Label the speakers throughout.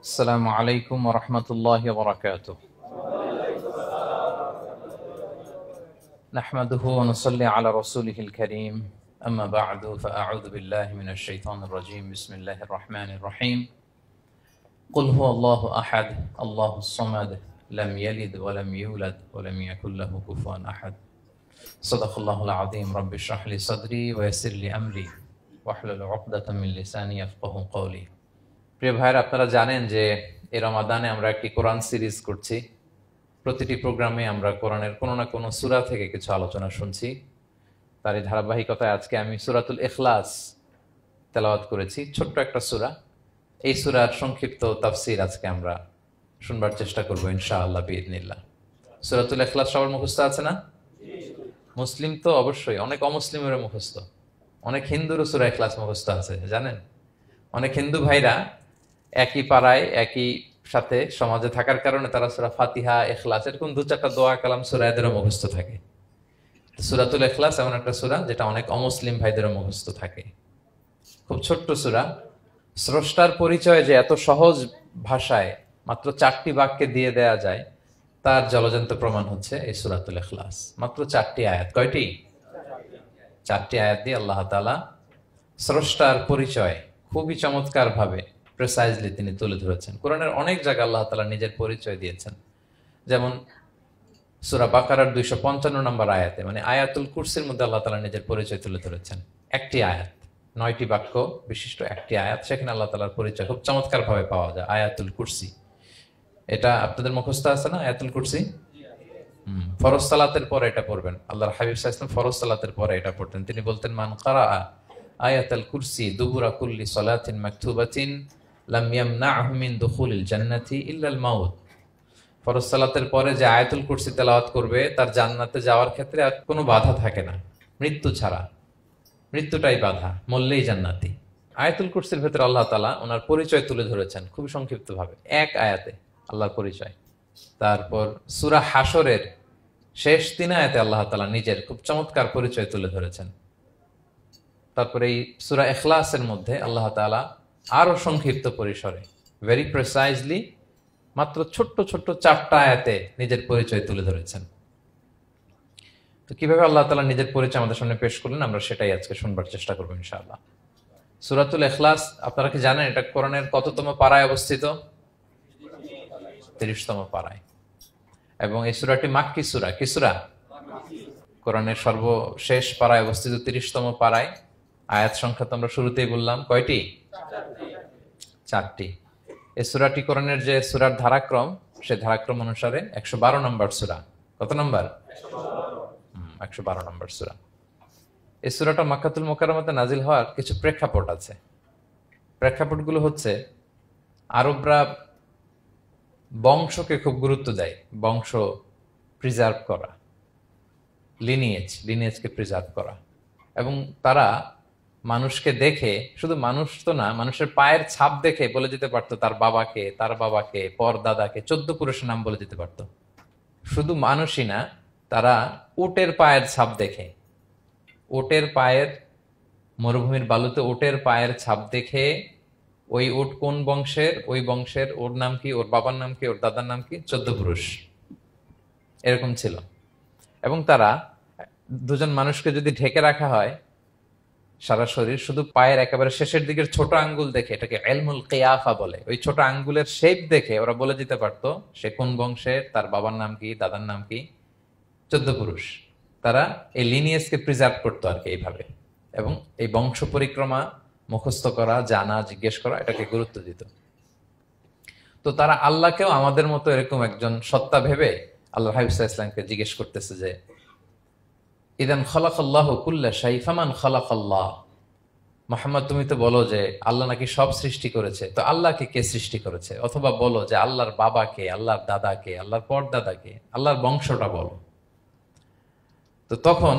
Speaker 1: السلام عليكم ورحمة الله وبركاته. نحمده ونصلي على رسوله الكريم. أما بعد فأعوذ بالله من الشيطان الرجيم. بسم الله الرحمن الرحيم. قل هو الله أحد الله الصمد لم يلد ولم يولد ولم يكن له كفوا أحد. صدق الله العظيم. رب اشرح لي صدري ويسر لي أمري واحلل عقدة من لساني يفقهوا قولي. প্রিয় ভাইরা, আপনারা জানেন যে এই রমাদানে আমরা একটি কোরআন সিরিজ করছি। প্রতিটি প্রোগ্রামে আমরা কোরআনের কোনো না কোনো সূরা থেকে কিছু আলোচনা শুনছি। তারই ধারাবাহিকতায় আজকে আমি সূরাতুল ইখলাস তেলাওয়াত করেছি, ছোট্ট একটা সূরা। এই সূরার সংক্ষিপ্ত তাফসীর আজকে আমরা শুনবার চেষ্টা করব ইনশাআল্লাহ বিইذنিল্লাহ। সূরাতুল ইখলাস সবার মুখস্থ আছে না? মুসলিম তো অবশ্যই, অনেক অমুসলিমেরও মুখস্থ, অনেক হিন্দুরও সূরা ইখলাস মুখস্থ আছে, জানেন? অনেক হিন্দু ভাইরা একই পাড়ায় একই সাথে সমাজে থাকার কারণে তারা সূরা ফাতিহা, ইখলাস এরকম দু চারটা দোয়া কালাম সূরা এদেরও মুখস্থ থাকে। সূরাতুল ইখলাস এমন একটা সূরা যেটা অনেক অমুসলিম ভাইদেরও মুখস্থ থাকে। খুব ছোট্ট সূরা। স্রষ্টার পরিচয় যে এত সহজ ভাষায় মাত্র 4টি বাক্যে দিয়ে দেয়া যায়, তার জলজন্ত প্রমাণ হচ্ছে এই সূরাতুল ইখলাস। মাত্র 4টি আয়াত। কয়টি? 4টি আয়াত দিয়ে আল্লাহ তাআলা স্রষ্টার পরিচয় খুবই চমৎকার ভাবে প্রিসাইজলি তিনি তুলে ধরেছেন। কোরআনের অনেক জায়গায় আল্লাহ তাআলা নিজের পরিচয় দিয়েছেন। যেমন সূরা বাকারার 255 নম্বর আয়াতে, মানে আয়াতুল কুরসির মধ্যে আল্লাহ তাআলা নিজের পরিচয় তুলে ধরেছেন। একটি আয়াত, 9টি বাক্য বিশিষ্ট একটি আয়াত, সেখানে আল্লাহ তাআলার পরিচয় খুব চমৎকার ভাবে পাওয়া যায়। আয়াতুল কুরসি, এটা আপনাদের মুখস্থ আছে না? আয়াতুল কুরসি ফরজ সালাতের পরে এটা পড়বেন। আল্লাহর হাবিব সাল্লাল্লাহু আলাইহি ওয়াসাল্লাম ফরজ সালাতের পরে এটা পড়তেন। তিনি বলতেন, মান কারা আয়াতুল কুরসি দুবুরা কুল্লি সালাতিন মাকতুবাতিন লাম ইয়ামনাহু মিন দুখুলিল জান্নাতি ইল্লাল মাউত। ফরজ সালাতের পরে যে আয়াতুল কুরসি তেলাওয়াত করবে তার জান্নাতে যাওয়ার ক্ষেত্রে আর কোনো বাধা থাকে না, মৃত্যু ছাড়া। মৃত্যুটাই বাধা, মরলেই জান্নাতি। আয়াতুল কুরসির ভেতরে আল্লাহ তাআলা ওনার পরিচয় তুলে ধরেছেন খুবই সংক্ষিপ্ত ভাবে, এক আয়াতে আল্লাহর পরিচয়। তারপর সূরা হাশরের শেষ 3 আয়াতে আল্লাহ তাআলা নিজের খুব চমৎকার পরিচয় তুলে ধরেছেন। তারপরে এই সূরা ইখলাসের মধ্যে আল্লাহ তাআলা আরো সংক্ষিপ্ত পরিসরে, ভেরি প্রিসাইজলি, মাত্র ছোট্ট ছোট্ট 4টা আয়াতে নিজের পরিচয় তুলে ধরেছেন। তো কিভাবে আল্লাহ তাআলা নিজের পরিচয় আমাদের সামনে পেশ করলেন, আমরা সেটাই আজকে শুনবার চেষ্টা করবো ইনশাআল্লাহ। সূরাতুল ইখলাস আপনারা কি জানেন এটা কোরআনের কততম পারায় অবস্থিত? 30তম পারায়। এবং এই সূরাটি মাক্কি সূরা। কি সূরা? কোরআনের সর্বশেষ পারায় অবস্থিত 30তম পারায়। আয়াত সংখ্যা তো আমরা শুরুতেই বললাম, কয়টি? 4টি। এই সূরাটি কোরআনের যে সূরার ধারাক্রম, সেই ধারাক্রম অনুসারে 112 নম্বর সূরা। কত নম্বর? 112 নম্বর সূরা। এই সূরাটা মক্কাতুল মুকাররমাতে নাজিল হওয়ার কিছু প্রেক্ষাপট আছে। প্রেক্ষাপটগুলো হচ্ছে, আরবরা বংশকে খুব গুরুত্ব দেয়, বংশ প্রিজার্ভ করা, লিনিয়েজকে প্রিজার্ভ করা। এবং তারা মানুষকে দেখে, শুধু মানুষ তো না, মানুষের পায়ের ছাপ দেখে বলে দিতে পারতো তার বাবাকে, তার বাবাকে, পর দাদাকে, 14 পুরুষের নাম বলে দিতে পারতো। শুধু মানুষই না, তারা উটের পায়ের ছাপ দেখে, উটের পায়ের, মরুভূমির বালুতে উটের পায়ের ছাপ দেখে ওই উট কোন বংশের, ওই বংশের ওর নাম কি, ওর বাবার নাম কি, ওর দাদার নাম কি, 14 পুরুষ এরকম ছিল। এবং তারা দুজন মানুষকে যদি ঢেকে রাখা হয় সারা শরীর, শুধু পায়ের একেবারে শেষের দিকের ছোট আঙ্গুল দেখে, এটাকে ইলমুল কিয়াফা বলে, ওই ছোট আঙ্গুলের শেপ দেখে ওরা বলে দিতে পারতো সে কোন বংশের, তার বাবার নাম কি, দাদার নাম কি, 14 পুরুষ। তারা এই লিনিয়েজকে প্রিজার্ভ করতো আর কি এইভাবে। এবং এই বংশ পরিক্রমা মুখস্থ করা, জানা, জিজ্ঞেস করা, এটাকে গুরুত্ব দিত। তো তারা আল্লাহকেও আমাদের মতো এরকম একজন সত্তা ভেবে আল্লাহ হাবিব সাল্লাল্লাহু আলাইহি ওয়াসাল্লামকে জিজ্ঞেস করতেছে যে, ইদান খালাকাল্লাহু কুল্লা শাই ফামান খালাকাল্লাহ। মুহাম্মদ, তুমি তো বলো যে আল্লাহ নাকি সব সৃষ্টি করেছে, তো আল্লাহকে কে সৃষ্টি করেছে? অথবা বলো যে আল্লাহর বাবাকে, আল্লাহর দাদাকে, আল্লাহর পরদাদাকে, আল্লাহর বংশটা বলো। তো তখন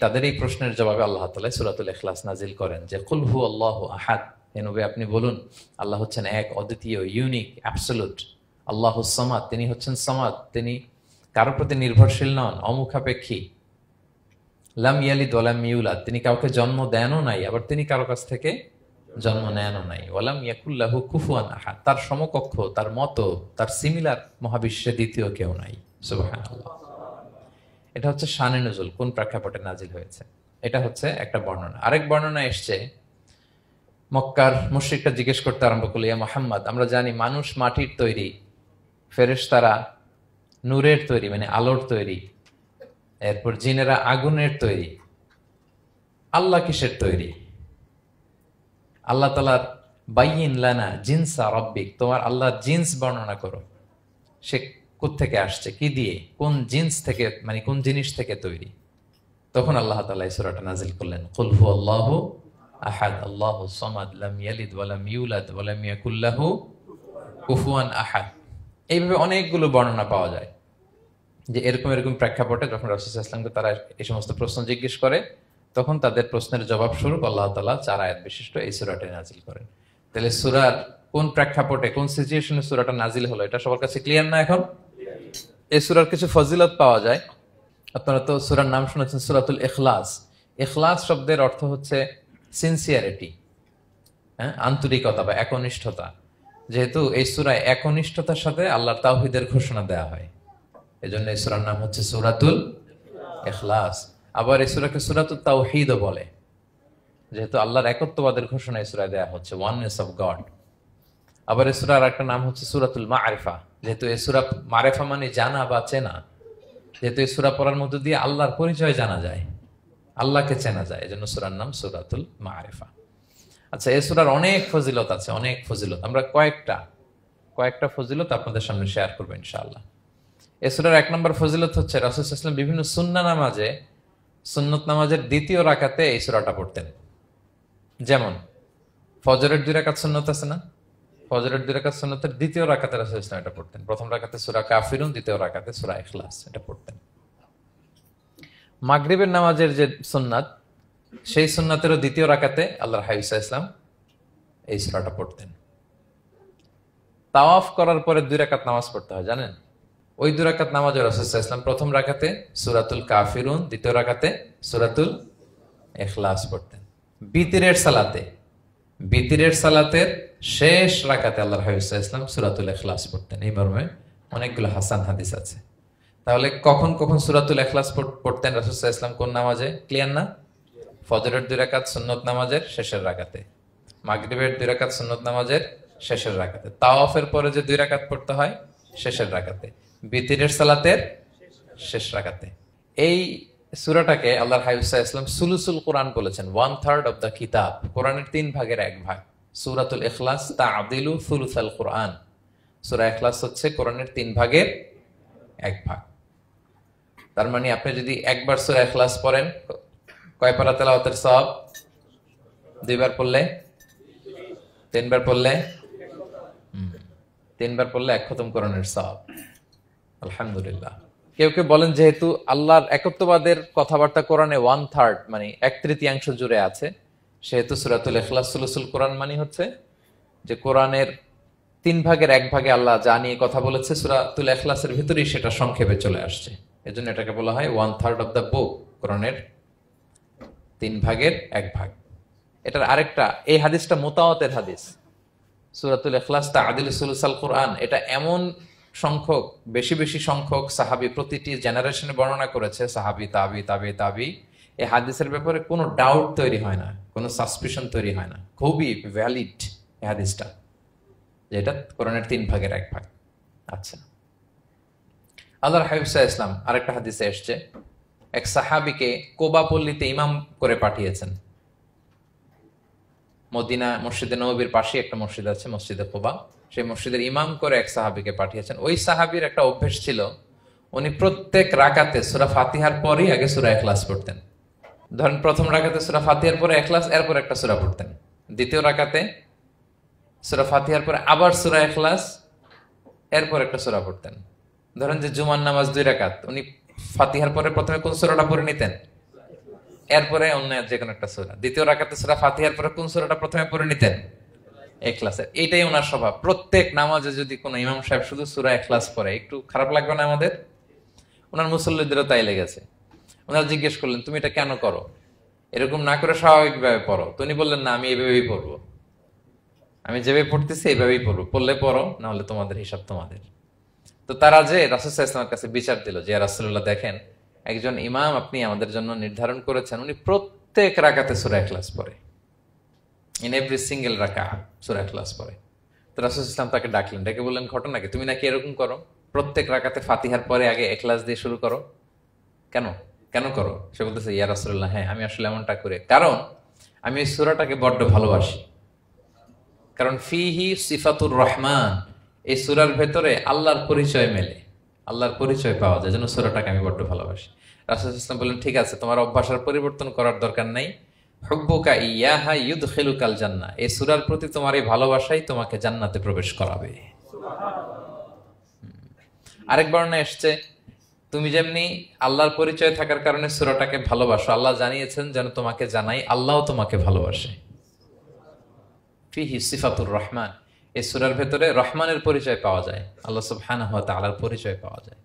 Speaker 1: তাদের এই প্রশ্নের জবাবে আল্লাহ তাআলা সূরাতুল ইখলাস নাজিল করেন যে, কুল হু আল্লাহু আহাদ। হে নবী, আপনি বলুন আল্লাহ হচ্ছেন এক, অদ্বিতীয়, ইউনিক, অ্যাবসলিউট। আল্লাহুস সামাদ, তিনি হচ্ছেন সামাদ, তিনি কারো প্রতি নির্ভরশীল নন, অমুখাপেক্ষী। লাম ইয়ালিদ ওয়া লাম ইউলাদ, তিনি কাউকে জন্ম দেনও নাই, আবার তিনি কারো কাছ থেকে জন্ম নেনও নাই। ওয়ালাম ইয়াকুল্লাহু কুফুয়ান আহাদ, তার সমকক্ষ, তার মতো, তার সিমিলার মহাবিশ্বে দ্বিতীয় কেউ নাই। সুবহানাল্লাহ। এটা হচ্ছে শানে নুজুল, কোন প্রেক্ষাপটে নাজিল হয়েছে, এটা হচ্ছে একটা বর্ণনা। আরেক বর্ণনা এসছে, মক্কার মুশরিকরা জিজ্ঞেস করতে আরম্ভ করলো, ইয়া মুহাম্মদ, আমরা জানি মানুষ মাটির তৈরি, ফেরেশতারা নূরের তৈরি মানে আলোর তৈরি, এরপর জিনেরা আগুনের তৈরি, আল্লাহ কিসের তৈরি? আল্লাহ তাআলার বাইয়িন লানা জিনসা রাব্বিক, তোমার আল্লাহর জিন্স বর্ণনা করো, সে কোত্থেকে আসছে, কি দিয়ে, কোন জিন্স থেকে, মানে কোন জিনিস থেকে তৈরি? তখন আল্লাহ তাআলা এই সূরাটা নাজিল করলেন, কুল হুয়াল্লাহু আহাদ আল্লাহুস সামাদ লাম ইয়ালিদ ওয়া লাম ইউলাদ ওয়া লাম ইয়াকুল লাহু কুফুয়ান আহাদ। এইভাবে অনেকগুলো বর্ণনা পাওয়া যায় যে এরকম এরকম প্রেক্ষাপটে যখন রাসূল সাল্লাল্লাহু আলাইহি ওয়াসাল্লামকে তারা এই সমস্ত প্রশ্ন জিজ্ঞেস করে, তখন তাদের প্রশ্নের জবাব স্বরূপ আল্লাহ তাআলা 4 আয়াত বিশিষ্ট এই সূরাটি নাজিল করেন। তাহলে সূরার কোন প্রেক্ষাপটে, কোন সিচুয়েশনে সূরাটা নাজিল হলো, এটা সবার কাছে ক্লিয়ার না এখন? এই সূরার কিছু ফজিলত পাওয়া যায়। আপনারা তো সূরার নাম শুনেছেন সূরাতুল ইখলাস। ইখলাস শব্দের অর্থ হচ্ছে সিনসিয়ারিটি, আন্তরিকতা বা একনিষ্ঠতা। যেহেতু এই সূরায় একনিষ্ঠতার সাথে আল্লাহর তাওহীদের ঘোষণা দেওয়া হয়, এজন্য এই সূরার নাম হচ্ছে সূরাতুল ইখলাস। আবার এই সূরাকে সূরাতুত তাওহীদও বলে, যেহেতু আল্লাহর একত্ববাদের ঘোষণা এই সূরায় দেওয়া হচ্ছে, ওয়াননেস অফ গড। আবার এই সূরার একটা নাম হচ্ছে সূরাতুল মারিফা, যেহেতু এই সূরা মারিফা মানে জানা বা চেনা, যেহেতু এই সূরা পড়ার মধ্য দিয়ে আল্লাহর পরিচয় জানা যায়, আল্লাহকে চেনা যায়, এজন্য সূরার নাম সূরাতুল মারিফা। আচ্ছা, এই সূরার অনেক ফজিলত আছে, অনেক ফজিলত। আমরা কয়েকটা ফজিলত আপনাদের সামনে শেয়ার করবো ইনশাআল্লাহ। এই সূরার 1 নম্বর ফজিলত হচ্ছে রাসূল সাল্লাল্লাহু আলাইহি ওয়াসাল্লাম বিভিন্ন সুন্নত নামাজের দ্বিতীয় রাকাতে এই সূরাটা পড়তেন। যেমন ফজরের 2 রাকাত সুন্নত আছে না, ফজরের 2 রাকাত সুন্নতের দ্বিতীয় রাকাতে রাসূল সাল্লাল্লাহু আলাইহি ওয়াসাল্লাম এটা পড়তেন। প্রথম রাকাতে সূরা কাফিরুন, দ্বিতীয় রাকাতে সূরা ইখলাস, এটা পড়তেন। মাগরিবের নামাজের যে সুন্নাত, সেই সুন্নাতেরও দ্বিতীয় রাকাতে আল্লাহর হাবিব সাল্লাল্লাহু আলাইহি ওয়াসাল্লাম এই সূরাটা পড়তেন। তাওয়াফ করার পরে 2 রাকাত নামাজ পড়তে হয়, জানেন? ওই 2 রাকাত নামাজে রাসূল সাল্লাল্লাহু আলাইহি ওয়াসাল্লাম প্রথম রাকাতে সূরাতুল কাফিরুন, দ্বিতীয় রাকাতে সূরাতুল ইখলাস পড়তেন। বিতিরের সালাতের শেষ রাকাতে আল্লাহর হাবিব সাল্লাল্লাহু আলাইহি ওয়াসাল্লাম সূরাতুল ইখলাস পড়তেন। এই মর্মে অনেকগুলো হাসান হাদিস আছে। তাহলে কখন কখন সূরাতুল ইখলাস পড়তেন রাসূল সাল্লাল্লাহু আলাইহি ওয়াসাল্লাম, কোন নামাজে? ক্লিয়ার না? ফজরের 2 রাকাত সুন্নত নামাজের শেষের রাকাতে, মাগরিবের 2 রাকাত সুন্নত নামাজের শেষের রাকাতে, তাওয়াফের পরে যে 2 রাকাত পড়তে হয় শেষের রাকাতে, বিতিরের সালাতের শেষ রাকাতে। এই সূরাটাকে আল্লাহর হাবিব সাল্লাল্লাহু আলাইহি ওয়াসাল্লাম সুলুসুল কোরআন বলেছেন, 1/3 অফ দ্য কিতাব। কোরআনের 3 ভাগের 1 ভাগ। সূরাতুল ইখলাস তা'দিলু সুলুসাল কোরআন। সূরা ইখলাস হচ্ছে কোরআনের 3 ভাগের 1 ভাগ। তার মানে আপনি যদি একবার সূরা ইখলাস পড়েন, কয় পারা তেলাওয়াতের সওয়াব? 2 বার পড়লে, 3 বার পড়লে, 3 বার পড়লে 1 খতম কোরআনের সওয়াব। আলহামদুলিল্লাহ। কেউ কেউ বলেন যেহেতু আল্লাহর একত্ববাদের কথাবার্তা কোরআনে 1/3 মানে 1/3 জুড়ে আছে, সেহেতু সূরাতুল ইখলাস সুলুসুল কোরআন মানে হচ্ছে যে কোরআনের 3 ভাগের 1 ভাগে আল্লাহ যা নিয়ে কথা বলেছে সূরাতুল ইখলাসের ভিতরেই সেটা সংক্ষেপে চলে আসছে। এজন্য এটাকে বলা হয় 1/3 অফ দ্য বুক, কোরআনের 3 ভাগের 1 ভাগ। এটার আরেকটা, এই হাদিসটা মুতাওয়াতির হাদিস। সূরাতুল ইখলাস তা'দিলু সুলুসাল কোরআন, এটা এমন সংখ্যক, বেশি সংখ্যক সাহাবী প্রতিটি জেনারেশনে বর্ণনা করেছে, সাহাবী, তাবি। এই হাদিসের ব্যাপারে কোনো ডাউট তৈরি হয় না, কোনো সাসপিশন তৈরি হয় না। খুবই ভ্যালিড এই হাদিসটা, যেটা কোরআনের 3 ভাগের 1 ভাগ। আচ্ছা, আল্লাহর হাবিব সাল্লাল্লাহু আলাইহি ওয়াসাল্লাম আরেকটা হাদিসে এসেছে, এক সাহাবীকে কোবা পল্লীতে ইমাম করে পাঠিয়েছেন। মদিনা মসজিদে নববীর পাশে একটা মসজিদ আছে, মসজিদে কোবা, সেই মসজিদের ইমাম করে এক সাহাবীকে পাঠিয়েছেন। ওই সাহাবীর একটা অভ্যেস ছিল, উনি প্রত্যেক রাকাতে সূরা ফাতিহার পরই আগে সূরা ইখলাস পড়তেন। ধরেন প্রথম রাকাতে সূরা ফাতিহার পরে ইখলাস, এরপর একটা সূরা পড়তেন। দ্বিতীয় রাকাতে সূরা ফাতিহার পরে আবার সূরা ইখলাস, এরপর একটা সূরা পড়তেন। ধরেন যে জুমার নামাজ 2 রাকাত, উনি ফাতিহার পরে প্রথমে কোন সূরাটা পড়ে নিতেন, এরপরে অন্য যে কোনো একটা সূরা। দ্বিতীয় রাকাতে সূরা ফাতিহার পরে কোন সূরাটা প্রথমে পড়ে নিতেন? ইখলাসের। এইটাই ওনার স্বভাব। প্রত্যেক নামাজে যদি কোনো ইমাম সাহেব শুধু সূরা ইখলাস পড়ে, একটু খারাপ লাগবে না আমাদের? ওনার মুসল্লিদেরও তাই লেগেছে। ওনারা জিজ্ঞেস করলেন, তুমি এটা কেন করো? এরকম না করে স্বাভাবিকভাবে পড়ো। তো উনি বললেন, না, আমি এইভাবেই পড়বো। আমি যেভাবে পড়তেছি এইভাবেই পড়বো, পড়লে পড়ো, না হলে তোমাদের হিসাব তোমাদের। তো তারা যে রাসূল সাল্লাল্লাহু আলাইহি ওয়াসাল্লামের কাছে বিচার দিল যে, ইয়া রাসূলুল্লাহ, দেখেন একজন ইমাম আপনি আমাদের জন্য নির্ধারণ করেছেন, উনি প্রত্যেক রাকাতে সূরা ইখলাস পড়ে, ইন এভরি সিঙ্গেল রাকা সূরা ইখলাস পড়ে। তো রাসূল সাল্লাল্লাহু আলাইহি ওয়াসাল্লাম তাকে ডাকলেন, ডেকে বললেন, ঘটনা কি, তুমি নাকি এরকম করো, প্রত্যেক রাকাতে ফাতিহার পরে আগে ইখলাস দিয়ে শুরু করো, কেন কেন করো? সে বলতেছে, ইয়া রাসূলুল্লাহ, হ্যাঁ আমি আসলে এমনটা করি, কারণ আমি এই সূরাটাকে বড্ড ভালোবাসি। কারণ ফিহি সিফাতুর রহমান, এই সূরার ভেতরে আল্লাহর পরিচয় মেলে, আল্লাহর পরিচয় পাওয়া যায়, যেন সূরাটাকে আমি বড্ড ভালোবাসি। রাসূল সাল্লাল্লাহু আলাইহি ওয়াসাল্লাম বললেন, ঠিক আছে, তোমার অভ্যাসের পরিবর্তন করার দরকার নাই, হুব্বুকা ইয়াহা ইউদখিলুকাল জান্নাহ, এই সূরার প্রতি তোমার এই ভালোবাসাই তোমাকে জান্নাতে প্রবেশ করাবে। আরেক বর্ণনায় এসেছে, তুমি যেমনি আল্লাহর পরিচয় থাকার কারণে সূরাটাকে ভালোবাসো, আল্লাহ জানিয়েছেন যেন তোমাকে জানাই আল্লাহও তোমাকে ভালোবাসে। ফিহি সিফাতুর রহমান, এই সূরার ভেতরে রহমানের পরিচয় পাওয়া যায়, আল্লাহ সুবহানাহু ওয়া তাআলার পরিচয় পাওয়া যায়।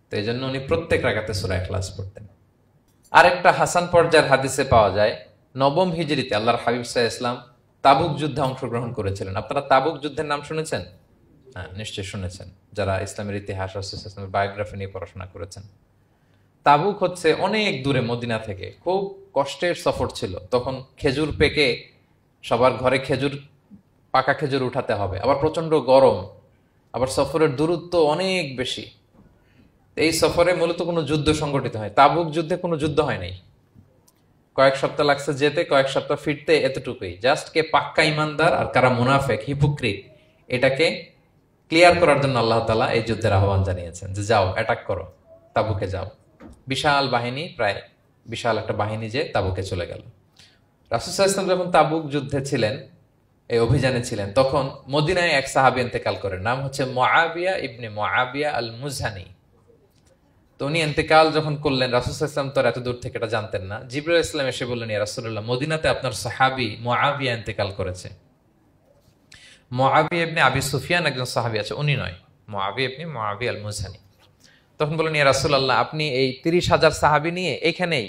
Speaker 1: তো এই জন্য উনি প্রত্যেক রাকাতে সূরা ইখলাস পড়তেন। আরেকটা হাসান পর্যায়ের হাদিসে পাওয়া যায়, নবম হিজরিতে আল্লাহর হাবিব সাল্লাল্লাহু আলাইহি ওয়াসাল্লাম তাবুক যুদ্ধে অংশগ্রহণ করেছিলেন। আপনারা তাবুক যুদ্ধের নাম শুনেছেন? হ্যাঁ, নিশ্চয়ই শুনেছেন, যারা ইসলামের ইতিহাস, ইসলামের বায়োগ্রাফি নিয়ে পড়াশোনা করেছেন। তাবুক হচ্ছে অনেক দূরে মদিনা থেকে, খুব কষ্টের সফর ছিল। তখন খেজুর পেকে সবার ঘরে খেজুর, পাকা খেজুর উঠাতে হবে, আবার প্রচন্ড গরম, আবার সফরের দূরত্ব অনেক বেশি। এই সফরে মূলত কোনো যুদ্ধ সংগঠিত হয়, তাবুক যুদ্ধে কোনো যুদ্ধ হয় নাই। কয়েক সপ্তাহ লাগছে যেতে, কয়েক সপ্তাহ ফিরতে, এতটুকুই। জাস্ট কে পাক্কা ইমানদার আর কারা মুনাফেক, হিপোক্রিট, এটাকে ক্লিয়ার করার জন্য আল্লাহ তাআলা এই যুদ্ধের আহ্বান জানিয়েছেন যে যাও, অ্যাটাক করো, তাবুকে যাও। বিশাল বাহিনী, প্রায় বিশাল একটা বাহিনী যে তাবুকে চলে গেল। রাসূল সাল্লাল্লাহু আলাইহি ওয়াসাল্লাম যখন তাবুক যুদ্ধে ছিলেন, এই অভিযানে ছিলেন, তখন মদিনায় এক সাহাবী ইন্তেকাল করেন, নাম হচ্ছে মুআবিয়া ইবনে মুআবিয়া আল মুজহানি। তো উনি ইন্তেকাল যখন করলেন, রাসূল সাল্লাল্লাহু আলাইহি ওয়াসাল্লাম তো এত দূর থেকে এটা জানতেন না। জিবরাইল আলাইহিস সালাম এসে বললেন, ইয়া রাসূলুল্লাহ, মদিনাতে আপনার সাহাবী মুআবিয়া ইন্তেকাল করেছে। মুআবিয়া ইবনে আবি সুফিয়ান একজন সাহাবী আছে, উনি নয়, মুআবিয়া ইবনে মুআবিয়া আল মুজহানি। তখন বললেন, ইয়া রাসূলুল্লাহ, আপনি এই ৩০,০০০ সাহাবী নিয়ে এখানেই